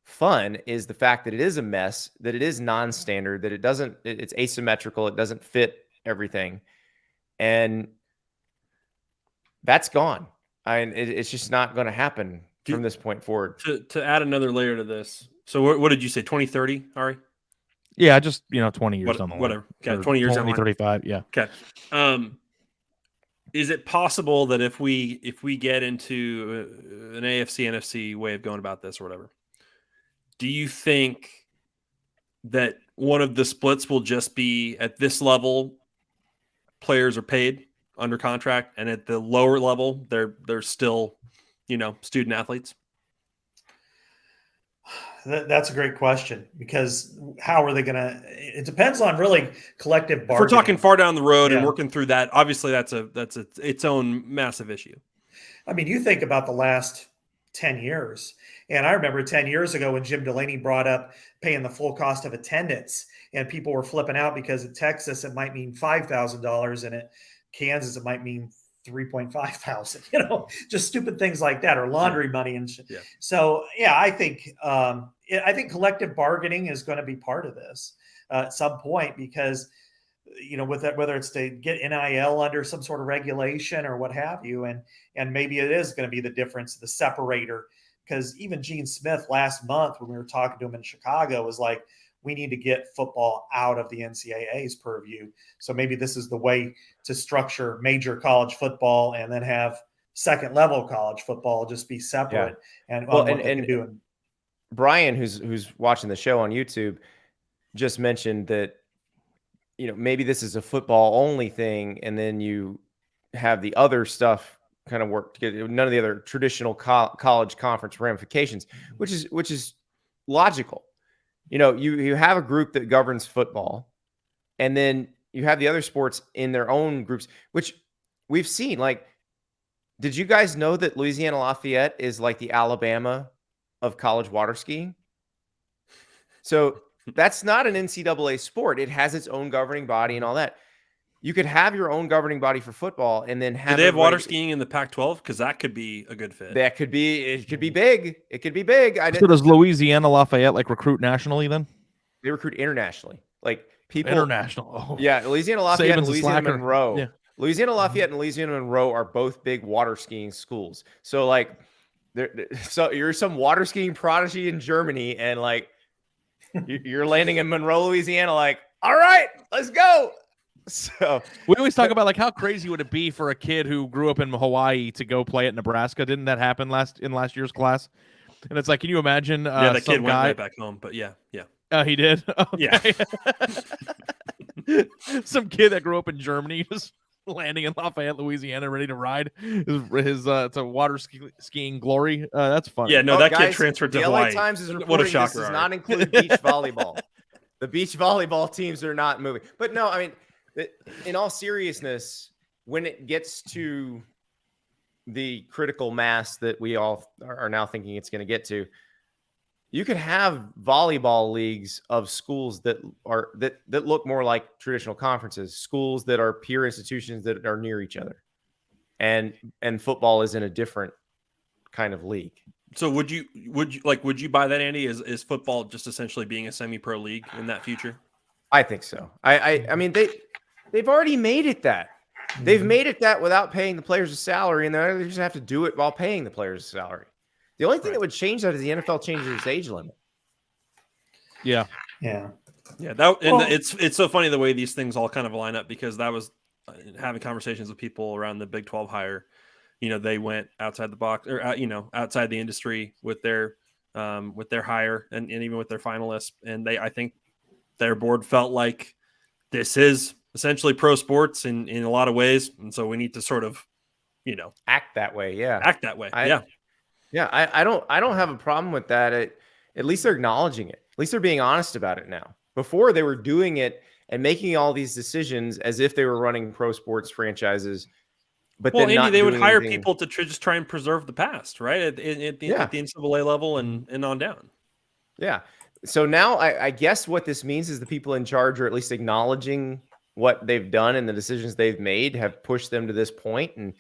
fun is the fact that it is a mess, that it is non-standard, that it's asymmetrical, it doesn't fit everything. And that's gone. It's just not going to happen from this point forward. To add another layer to this. So what did you say, 2030, Ari? Yeah, just 20 years down the line. Whatever. Okay, 20 years down the line. 35, yeah. Okay. Is it possible that if we get into an AFC, NFC way of going about this or whatever, do you think that one of the splits will just be at this level, players are paid under contract, and at the lower level, they're still, student athletes? That's a great question, because how are they going to? It depends on really collective bargaining. If we're talking far down the road and Yeah. working through that, obviously that's its own massive issue. I mean, you think about the last 10 years, and I remember 10 years ago when Jim Delaney brought up paying the full cost of attendance, and people were flipping out because at Texas it might mean $5,000, and at Kansas it might mean $3,500. Just stupid things like that, or laundry money and shit. Yeah. So yeah, I think collective bargaining is going to be part of this at some point, because with that, whether it's to get NIL under some sort of regulation or what have you, and maybe it is going to be the difference, the separator, because even Gene Smith last month when we were talking to him in Chicago was like, we need to get football out of the NCAA's purview. So maybe this is the way to structure major college football, and then have second level college football just be separate. Yeah. And Well, what they and can do. Brian, who's watching the show on YouTube, just mentioned that, maybe this is a football only thing, and then you have the other stuff kind of work together. None of the other traditional college conference ramifications, which is logical. You have a group that governs football, and then you have the other sports in their own groups, which we've seen. Like, did you guys know that Louisiana Lafayette is like the Alabama of college water skiing? So that's not an NCAA sport. It has its own governing body and all that. You could have your own governing body for football and then have. Do they have water skiing in the Pac-12? Because that could be a good fit. That could be. It could be big. It could be big. So does Louisiana Lafayette like recruit nationally then? They recruit internationally. Like people. International. Oh. Yeah, Louisiana Lafayette and Saban's a Louisiana slacker. Monroe. Yeah. Louisiana Lafayette and Louisiana Monroe are both big water skiing schools. So like, so you're some water skiing prodigy in Germany, and like, you're landing in Monroe, Louisiana. Like, all right, let's go. So we always talk about like how crazy would it be for a kid who grew up in Hawaii to go play at Nebraska? Didn't that happen last year's class? And it's like, can you imagine? Yeah, the kid went guy right back home. But yeah. He did. Okay. Yeah. Some kid that grew up in Germany just landing in Lafayette, Louisiana, ready to ride his to water skiing glory. That's funny. Yeah, no, that guys, kid transferred to the Hawaii. LA Times is What a reporting this shocker! does not include beach volleyball. The beach volleyball teams are not moving. But no, I mean, in all seriousness, when it gets to the critical mass that we all are now thinking it's going to get to, you could have volleyball leagues of schools that look more like traditional conferences, schools that are peer institutions that are near each other, and football is in a different kind of league. So would you buy that, Andy? Is football just essentially being a semi-pro league in that future? I think so. I mean they've already made it that. They've made it that without paying the players a salary, and they just have to do it while paying the players a salary. The only thing that would change that is the NFL changes its age limit. Yeah. It's so funny the way these things all kind of line up, because that was having conversations with people around the Big 12 hire. You know, they went outside the box, or outside the industry with their hire and even with their finalists, and I think their board felt like this is essentially pro sports in a lot of ways, and so we need to sort of, act that way. Yeah, I don't have a problem with that. At least they're acknowledging it. At least they're being honest about it now. Before, they were doing it and making all these decisions as if they were running pro sports franchises. But well, then Andy, they would hire anything. people to just try and preserve the past, right? At the NCAA level and on down. Yeah. So now I guess what this means is the people in charge are at least acknowledging what they've done and the decisions they've made have pushed them to this point. And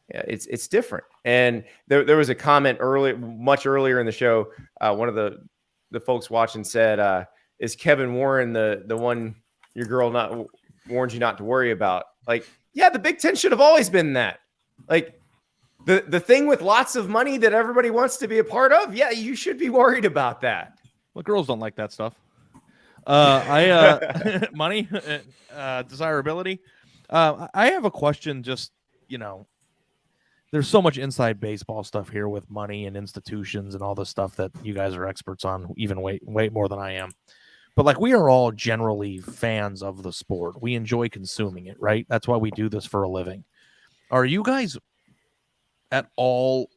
it's different. And there was a comment much earlier in the show. One of the folks watching said, is Kevin Warren the one your girl warned you not to worry about? Like, yeah, the Big Ten should have always been that. Like the thing with lots of money that everybody wants to be a part of. Yeah, you should be worried about that. Well, girls don't like that stuff. Money, desirability. I have a question. Just, there's so much inside baseball stuff here with money and institutions and all the stuff that you guys are experts on, even way more than I am. But like, we are all generally fans of the sport. We enjoy consuming it, right? That's why we do this for a living. Are you guys at all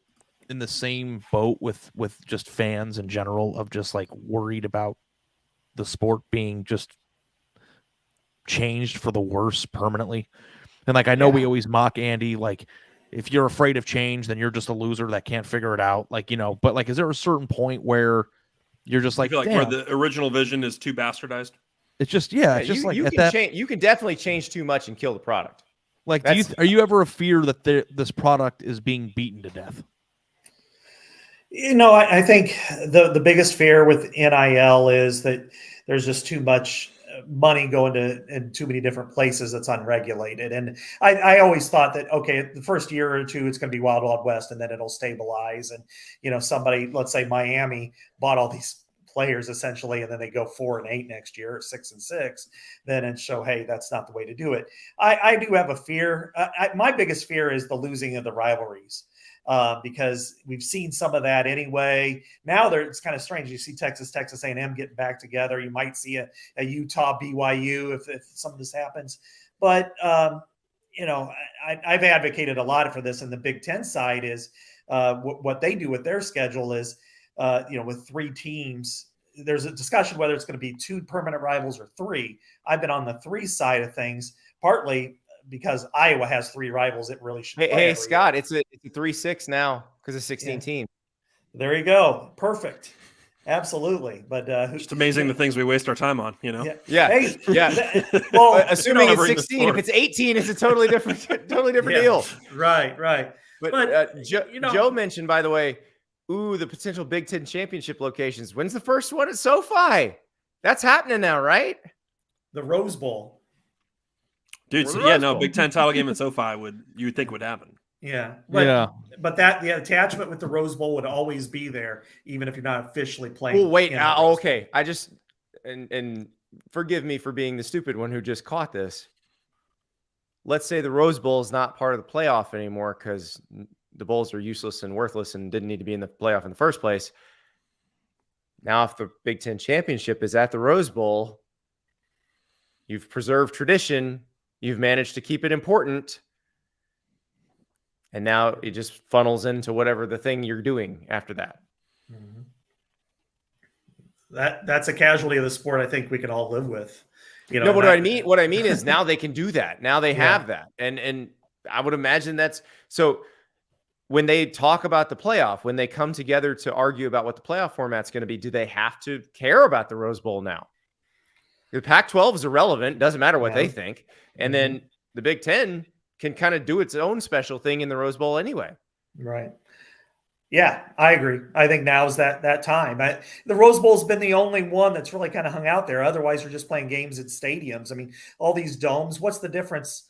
in the same boat with just fans in general, of just like worried about the sport being just changed for the worse permanently? And like, I know we always mock Andy, like, if you're afraid of change, then you're just a loser that can't figure it out. Like, but like, is there a certain point where you're just like, where the original vision is too bastardized? It's just, it's just like you can definitely change too much and kill the product. Like, are you ever a fear that this product is being beaten to death? I think the biggest fear with NIL is that there's just too much money going in too many different places that's unregulated. And I always thought that, okay, the first year or two, it's going to be wild, wild west, and then it'll stabilize. And, somebody, let's say Miami bought all these players essentially, and then they go 4-8 next year, or 6-6, then and show, hey, that's not the way to do it. I do have a fear. My biggest fear is the losing of the rivalries. Because we've seen some of that anyway. Now it's kind of strange. You see Texas A&M getting back together. You might see a Utah BYU if some of this happens. But I've advocated a lot for this. And the Big Ten side is what they do with their schedule is with 3 teams there's a discussion whether it's going to be 2 permanent rivals or 3. I've been on the 3 side of things, partly because Iowa has 3 rivals. It really should. Hey, Scott, it's a 3-6 now because of 16 teams. There you go. Perfect. Absolutely. But just amazing the things we waste our time on, you know? Yeah. Hey, yeah. Well, assuming it's 16, if it's 18, it's a totally different deal. Right. But Joe mentioned, by the way, the potential Big Ten championship locations. When's the first one at SoFi? That's happening now, right? The Rose Bowl. Dude, Big Ten title game at SoFi you would think would happen. Yeah. But the attachment with the Rose Bowl would always be there, even if you're not officially playing. Oh, wait. Okay. I just and forgive me for being the stupid one who just caught this. Let's say the Rose Bowl is not part of the playoff anymore because the bowls are useless and worthless and didn't need to be in the playoff in the first place. Now, if the Big Ten championship is at the Rose Bowl, you've preserved tradition. You've managed to keep it important. And now it just funnels into whatever the thing you're doing after that. Mm-hmm. That's a casualty of the sport I think we can all live with. No, what I mean is now they can do that. Now they have that. And I would imagine that's so when they talk about the playoff, when they come together to argue about what the playoff format's going to be, do they have to care about the Rose Bowl now? The Pac-12 is irrelevant. Doesn't matter what they think. And then the Big Ten can kind of do its own special thing in the Rose Bowl anyway. Right. Yeah, I agree. I think now's that time. The Rose Bowl's been the only one that's really kind of hung out there. Otherwise, we're just playing games at stadiums. I mean, all these domes, what's the difference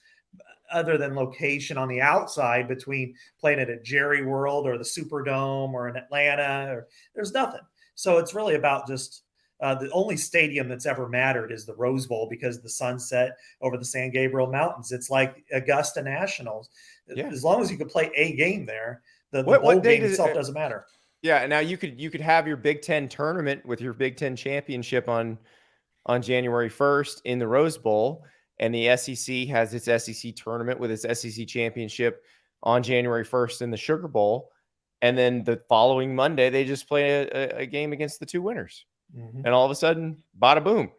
other than location on the outside between playing it at Jerry World or the Superdome or in Atlanta? There's nothing. So it's really about just the only stadium that's ever mattered is the Rose Bowl because the sunset over the San Gabriel Mountains. It's like Augusta Nationals. Yeah. As long as you can play a game there, the bowl game itself doesn't matter. Yeah. Now you could have your Big Ten tournament with your Big Ten championship on January 1st in the Rose Bowl. And the SEC has its SEC tournament with its SEC championship on January 1st in the Sugar Bowl. And then the following Monday, they just play a game against the 2 winners. Mm-hmm. And all of a sudden, bada boom.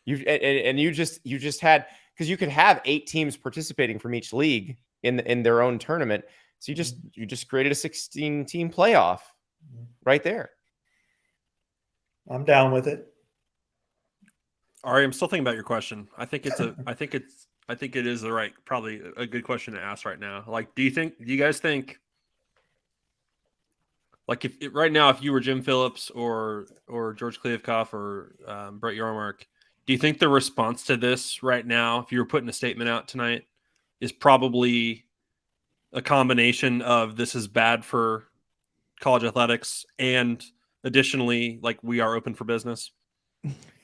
You just had, because you could have 8 teams participating from each league in their own tournament. So you just created a 16-team playoff right there. I'm down with it. Ari, I'm still thinking about your question. I think it is probably a good question to ask right now. Like, do you guys think, like, if right now, if you were Jim Phillips or George Kliavkoff or Brett Yormark, do you think the response to this right now, if you were putting a statement out tonight, is probably a combination of this is bad for college athletics and additionally, like, we are open for business?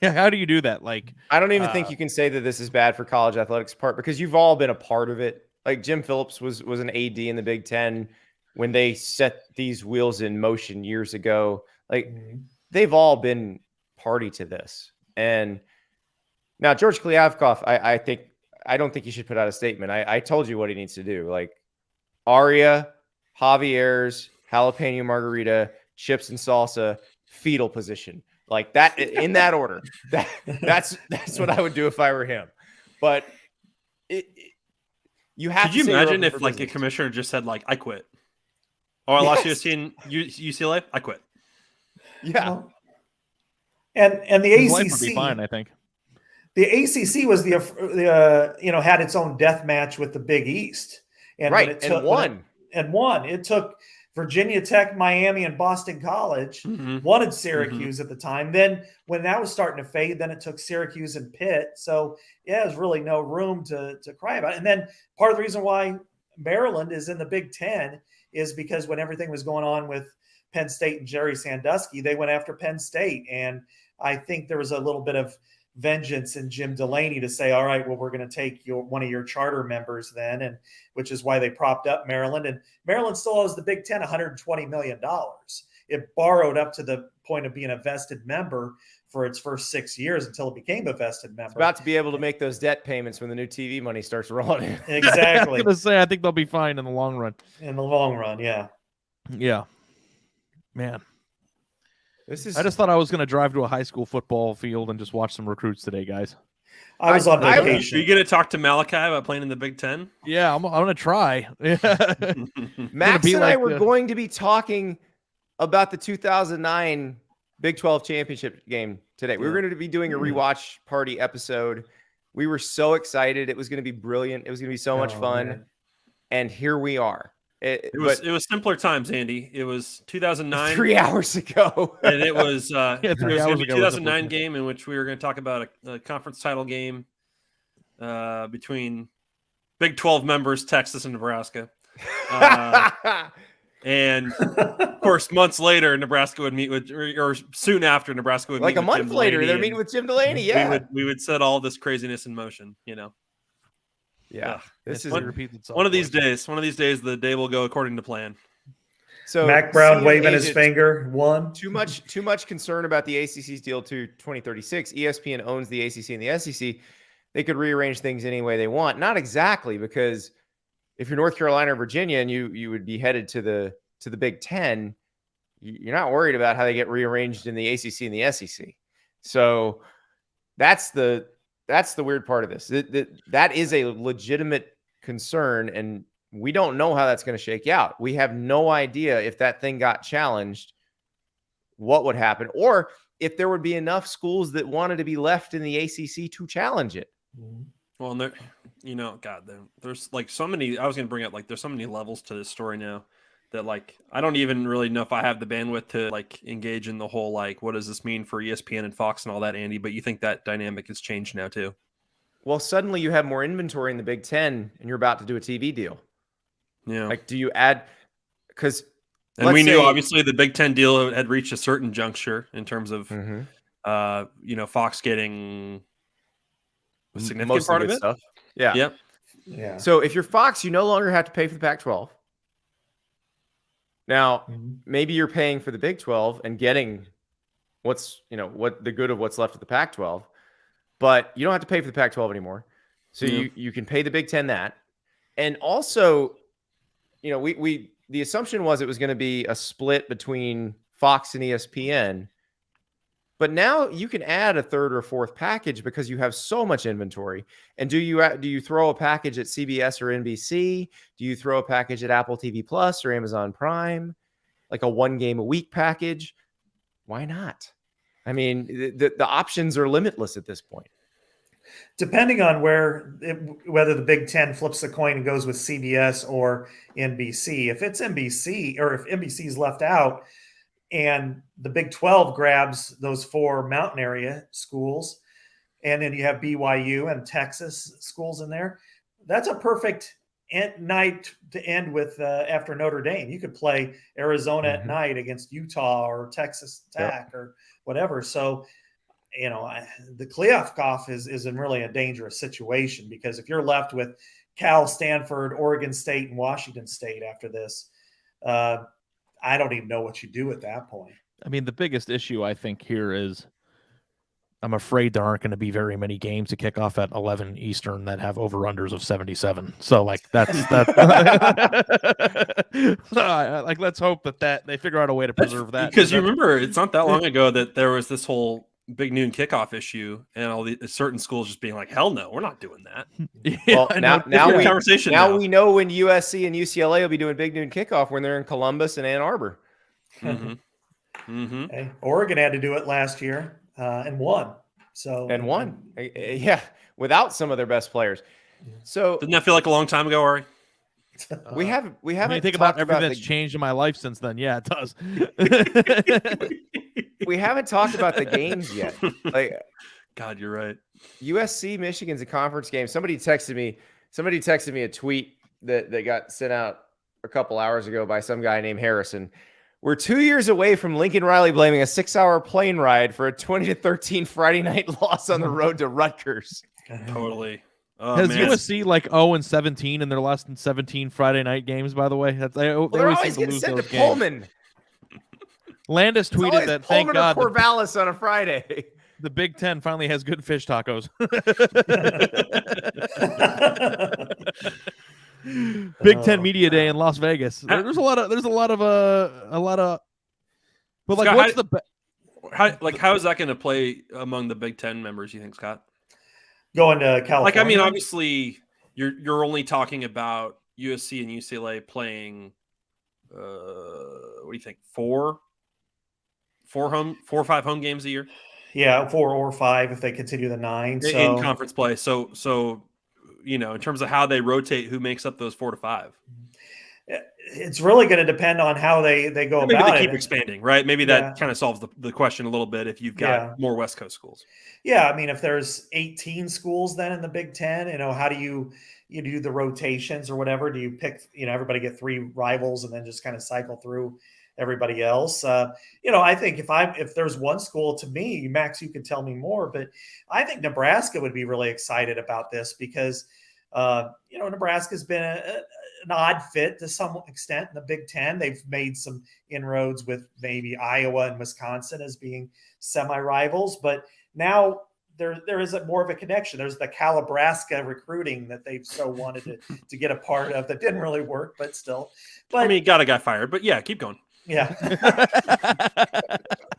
Yeah, how do you do that? Like, I don't even think you can say that this is bad for college athletics part because you've all been a part of it. Like Jim Phillips was an AD in the Big Ten when they set these wheels in motion years ago. Like they've all been party to this. And now George Kliavkoff, I don't think he should put out a statement. I told you what he needs to do. Like Aria, Javier's, jalapeno margarita, chips and salsa, fetal position. Like that in that order. That's what I would do if I were him. But you have. Could you imagine if like a commissioner just said like I quit? Oh, I lost USC and UCLA. I quit. Yeah. And the ACC would be fine, I think. The ACC was the had its own death match with the Big East, and won. It took Virginia Tech, Miami, and Boston College wanted Syracuse at the time. Then when that was starting to fade, then it took Syracuse and Pitt. So yeah, there's really no room to cry about. And then part of the reason why Maryland is in the Big Ten is because when everything was going on with Penn State and Jerry Sandusky, they went after Penn State. And I think there was a little bit of vengeance in Jim Delaney to say, all right, well, we're going to take one of your charter members then, and which is why they propped up Maryland. And Maryland still owes the Big Ten $120 million. It borrowed up to the point of being a vested member for its first 6 years until it became a vested member. It's about to be able to make those debt payments when the new TV money starts rolling in. Exactly. I was going to say, I think they'll be fine in the long run. In the long run, yeah. Yeah. Man. I just thought I was going to drive to a high school football field and just watch some recruits today, guys. I was on Are vacation. you going to talk to Malachi about playing in the Big Ten? Yeah, I'm going to try. Max and I like were going to be talking about the 2009 Big 12 championship game today. We were going to be doing a rewatch party episode. We were so excited. It was going to be brilliant. It was going to be so much fun. Man. And here we are. It was simpler times, Andy. It was 2009. 3 hours ago. And it was, it 3 was hours going to be ago 2009 game in which we were going to talk about a conference title game between Big 12 members, Texas and Nebraska. And of course, months later, Nebraska would meet with, or soon after, Nebraska would like meet a with month Jim later, Delaney, they're meeting with Jim Delaney. Yeah. we would set all this craziness in motion, Yeah. This is one of these days. One of these days, the day will go according to plan. so Mac Brown CM waving his agent, finger. One. Too much concern about the ACC's deal to 2036. ESPN owns the ACC and the SEC. They could rearrange things any way they want. Not exactly, because if you're North Carolina or Virginia and you would be headed to the Big Ten, you're not worried about how they get rearranged in the ACC and the SEC. So that's the weird part of this. That is a legitimate concern, and we don't know how that's going to shake out. We have no idea if that thing got challenged, what would happen, or if there would be enough schools that wanted to be left in the ACC to challenge it. Well, and there's like so many. I was going to bring up there's so many levels to this story now that I don't even really know if I have the bandwidth to engage in the whole what does this mean for ESPN and Fox and all that, Andy? But you think that dynamic has changed now too? Well, suddenly you have more inventory in the Big Ten, and you're about to do a TV deal. Yeah. Do you add? Because we knew obviously the Big Ten deal had reached a certain juncture in terms of Fox getting a significant most part of of it it. stuff. Yeah. Yep. Yeah. So if you're Fox, you no longer have to pay for the Pac-12. Now, maybe you're paying for the Big 12 and getting what the good of what's left of the Pac-12, but you don't have to pay for the Pac-12 anymore. So you can pay the Big 10 that. And also, the assumption was it was going to be a split between Fox and ESPN. But now you can add a third or fourth package because you have so much inventory. And do you throw a package at CBS or NBC? Do you throw a package at Apple TV Plus or Amazon Prime? Like a 1 game a week package? Why not? I mean, the options are limitless at this point. Depending on whether the Big Ten flips the coin and goes with CBS or NBC. If it's NBC, or if NBC is left out, and the Big 12 grabs those 4 mountain area schools, and then you have BYU and Texas schools in there, that's a perfect night to end with after Notre Dame. You could play Arizona at night against Utah or Texas Tech or whatever. So, the Kliavkoff is in really a dangerous situation, because if you're left with Cal, Stanford, Oregon State, and Washington State after this, I don't even know what you do at that point. I mean, the biggest issue I think here is I'm afraid there aren't going to be very many games to kick off at 11 Eastern that have over-unders of 77. So that's let's hope that they figure out a way to preserve that. Because you remember, it's not that long ago that there was this whole big noon kickoff issue, and all the certain schools just being like, "Hell no, we're not doing that." Well, now we know when USC and UCLA will be doing big noon kickoff when they're in Columbus and Ann Arbor. Hey, Oregon had to do it last year and won. Yeah, without some of their best players. So didn't that feel like a long time ago, Ari? We haven't. When you think about everything that's changed in my life since then. Yeah, it does. We haven't talked about the games yet. God, you're right. USC Michigan's a conference game. Somebody texted me a tweet that got sent out a couple hours ago by some guy named Harrison. We're 2 years away from Lincoln Riley blaming a 6-hour plane ride for a 20-13 Friday night loss on the road to Rutgers. Totally. Oh, Has USC 0-17 in their last 17 Friday night games? By the way, they always seem to lose sent those to games. Pullman. Landis tweeted that. Thank God, Corvallis on a Friday. The Big Ten finally has good fish tacos. Big Ten Media Day in Las Vegas. There's a lot of. But Scott, what's the How is that going to play among the Big Ten members, you think, Scott? Going to California? Obviously you're only talking about USC and UCLA playing what do you think, four or five home games a year? Yeah, 4 or 5 if they continue the 9. In conference play. So in terms of how they rotate, who makes up those 4 to 5? It's really going to depend on how they go Maybe about they it. keep expanding, right? Maybe that kind of solves the question a little bit if you've got more West Coast schools. Yeah, I mean, if there's 18 schools then in the Big Ten, how do you do the rotations or whatever? Do you pick, everybody get 3 rivals and then just kind of cycle through everybody else? I think if there's one school, to me, Max, you could tell me more, but I think Nebraska would be really excited about this because, Nebraska's been an odd fit to some extent in the Big Ten. They've made some inroads with maybe Iowa and Wisconsin as being semi-rivals, but now there is more of a connection. There's the Calibraska recruiting that they've so wanted to get a part of that didn't really work, but still. But got a guy fired, but yeah, keep going. Yeah.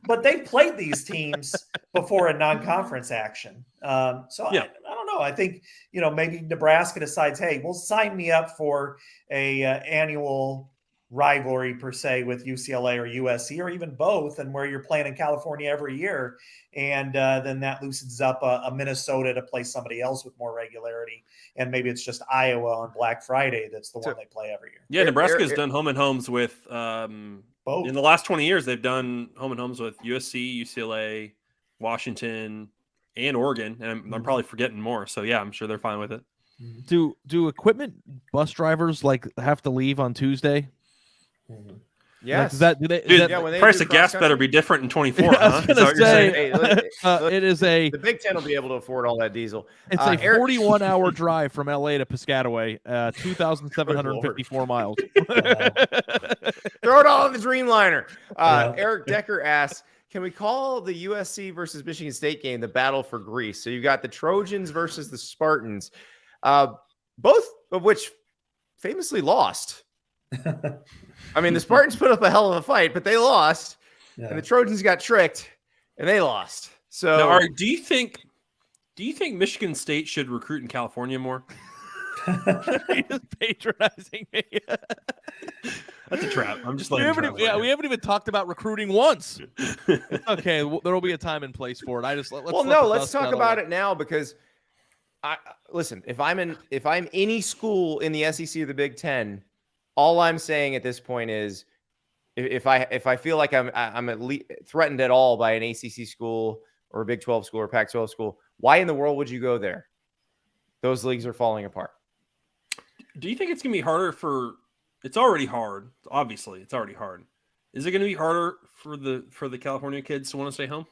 But they played these teams before a non-conference action. I don't know. I think, maybe Nebraska decides, hey, we'll sign me up for a annual rivalry per se with UCLA or USC or even both, and where you're playing in California every year. And then that loosens up a Minnesota to play somebody else with more regularity. And maybe it's just Iowa on Black Friday that's the one they play every year. Yeah, Nebraska has done home and homes with both. In the last 20 years, they've done home and homes with USC, UCLA, Washington, and Oregon. And I'm probably forgetting more. So, yeah, I'm sure they're fine with it. Do equipment bus drivers have to leave on Tuesday? Yes. The price of gas better be different in 24. It is the Big Ten will be able to afford all that diesel. It's a 41-hour drive from LA to Piscataway, 2,754 miles. Throw it all in the Dreamliner. Eric Decker asks, can we call the USC versus Michigan State game the battle for Greece? So you've got the Trojans versus the Spartans, both of which famously lost. I mean, the Spartans put up a hell of a fight, but they lost, and the Trojans got tricked, and they lost. So, now, do you think Michigan State should recruit in California more? You're just patronizing me. That's a trap. I'm just we haven't even talked about recruiting once. Okay, there will be a time and place for it. Let's talk about it now because listen, if I'm any school in the SEC or the Big Ten. All I'm saying at this point is, if I feel like I'm at least threatened at all by an ACC school or a Big 12 school or Pac-12 school, why in the world would you go there? Those leagues are falling apart. Do you think it's going to be harder it's already hard. Obviously, it's already hard. Is it going to be harder for the California kids to want to stay home?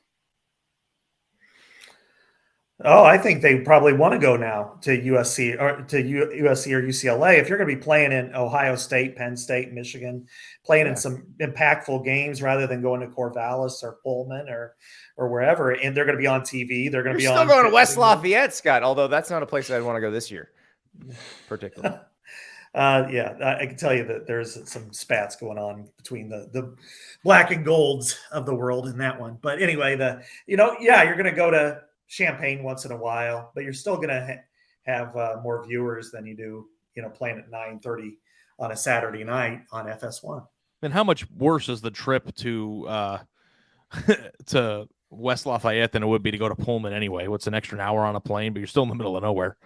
Oh, I think they probably want to go now to USC or UCLA. If you're going to be playing in Ohio State, Penn State, Michigan, playing in some impactful games rather than going to Corvallis or Pullman or wherever, and they're going to be on TV. They're going to be still going to West Lafayette, Scott. Although that's not a place I'd want to go this year, particularly. I can tell you that there's some spats going on between the black and golds of the world in that one. But anyway, you're going to go to Champaign once in a while, but you're still going to have more viewers than you do, playing at 9:30 on a Saturday night on FS1. And how much worse is the trip to to West Lafayette than it would be to go to Pullman anyway? What's an extra hour on a plane, but you're still in the middle of nowhere.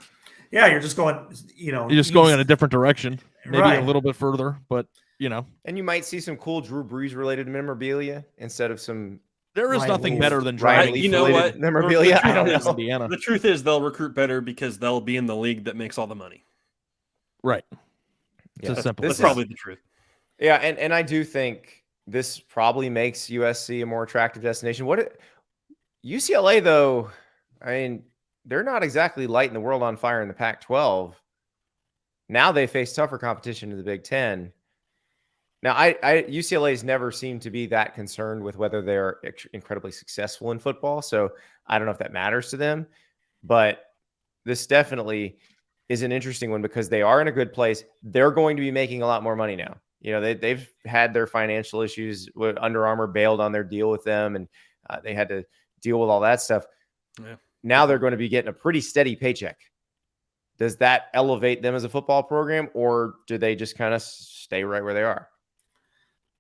Yeah, you're just going, you're just going in a different direction, maybe a little bit further, but And you might see some cool Drew Brees related memorabilia instead of some. There is nothing better than driving. You know what? Memorabilia. I don't know. Indiana. The truth is, they'll recruit better because they'll be in the league that makes all the money. Right. It's simple. That's probably the truth. Yeah, and I do think this probably makes USC a more attractive destination. UCLA though? I mean, they're not exactly lighting the world on fire in the Pac-12. Now they face tougher competition in the Big Ten. Now, UCLA's never seemed to be that concerned with whether they're incredibly successful in football. So I don't know if that matters to them. But this definitely is an interesting one because they are in a good place. They're going to be making a lot more money now. They've had their financial issues. Under Armour bailed on their deal with them. And They had to deal with all that stuff. Yeah. Now they're going to be getting a pretty steady paycheck. Does that elevate them as a football program, or do they just kind of stay right where they are?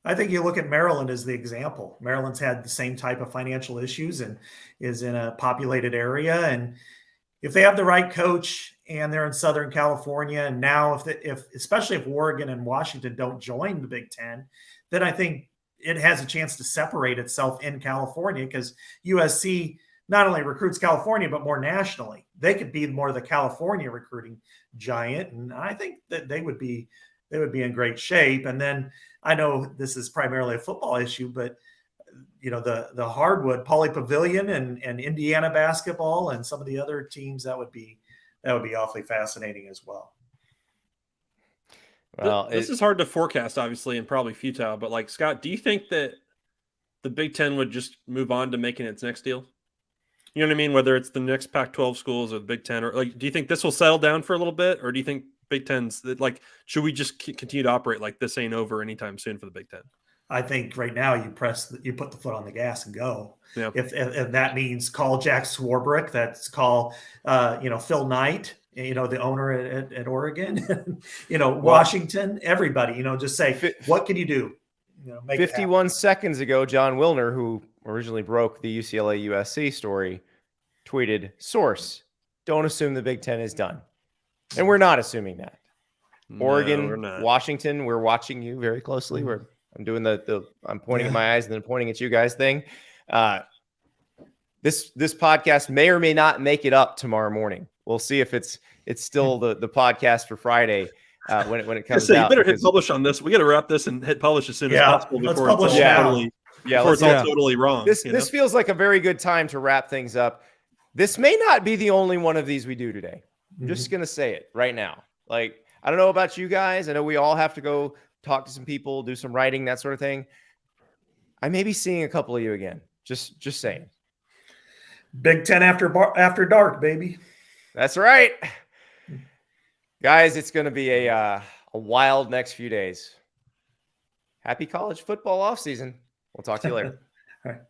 I think you look at Maryland as the example. Maryland's had the same type of financial issues and is in a populated area. And if they have the right coach and they're in Southern California, and now especially if Oregon and Washington don't join the Big Ten, then I think it has a chance to separate itself in California, because USC not only recruits California, but more nationally. They could be more the California recruiting giant. And I think that they would be in great shape. And then I know this is primarily a football issue, but the hardwood, Pauley Pavilion and Indiana basketball and some of the other teams, that would be awfully fascinating as well. Well, this is hard to forecast, obviously, and probably futile, but like, Scott, do you think that the Big Ten would just move on to making its next deal? You know what I mean? Whether it's the next Pac-12 schools or the Big Ten, or like, do you think this will settle down for a little bit, or do you think Big Ten's like, should we just continue to operate like this ain't over anytime soon for the Big Ten? I think right now you put the foot on the gas and go. Yeah. If that means call Jack Swarbrick, that's call Phil Knight, the owner at Oregon, Washington, everybody, just say, what can you do? Make 51 seconds ago, John Wilner, who originally broke the UCLA USC story, tweeted, "Source, don't assume the Big Ten is done." And we're not assuming that. No, Oregon, we're not. Washington, we're watching you very closely. I'm doing I'm pointing at my eyes and then pointing at you guys thing. This podcast may or may not make it up tomorrow morning. We'll see if it's still the podcast for Friday when it comes out. You better hit publish on this. We got to wrap this and hit publish as soon as possible before it's all totally wrong. This feels like a very good time to wrap things up. This may not be the only one of these we do today. I'm just going to say it right now. Like, I don't know about you guys. I know we all have to go talk to some people, do some writing, that sort of thing. I may be seeing a couple of you again. Just saying. Big Ten after dark, baby. That's right. Guys, it's going to be a wild next few days. Happy college football offseason. We'll talk to you later. All right.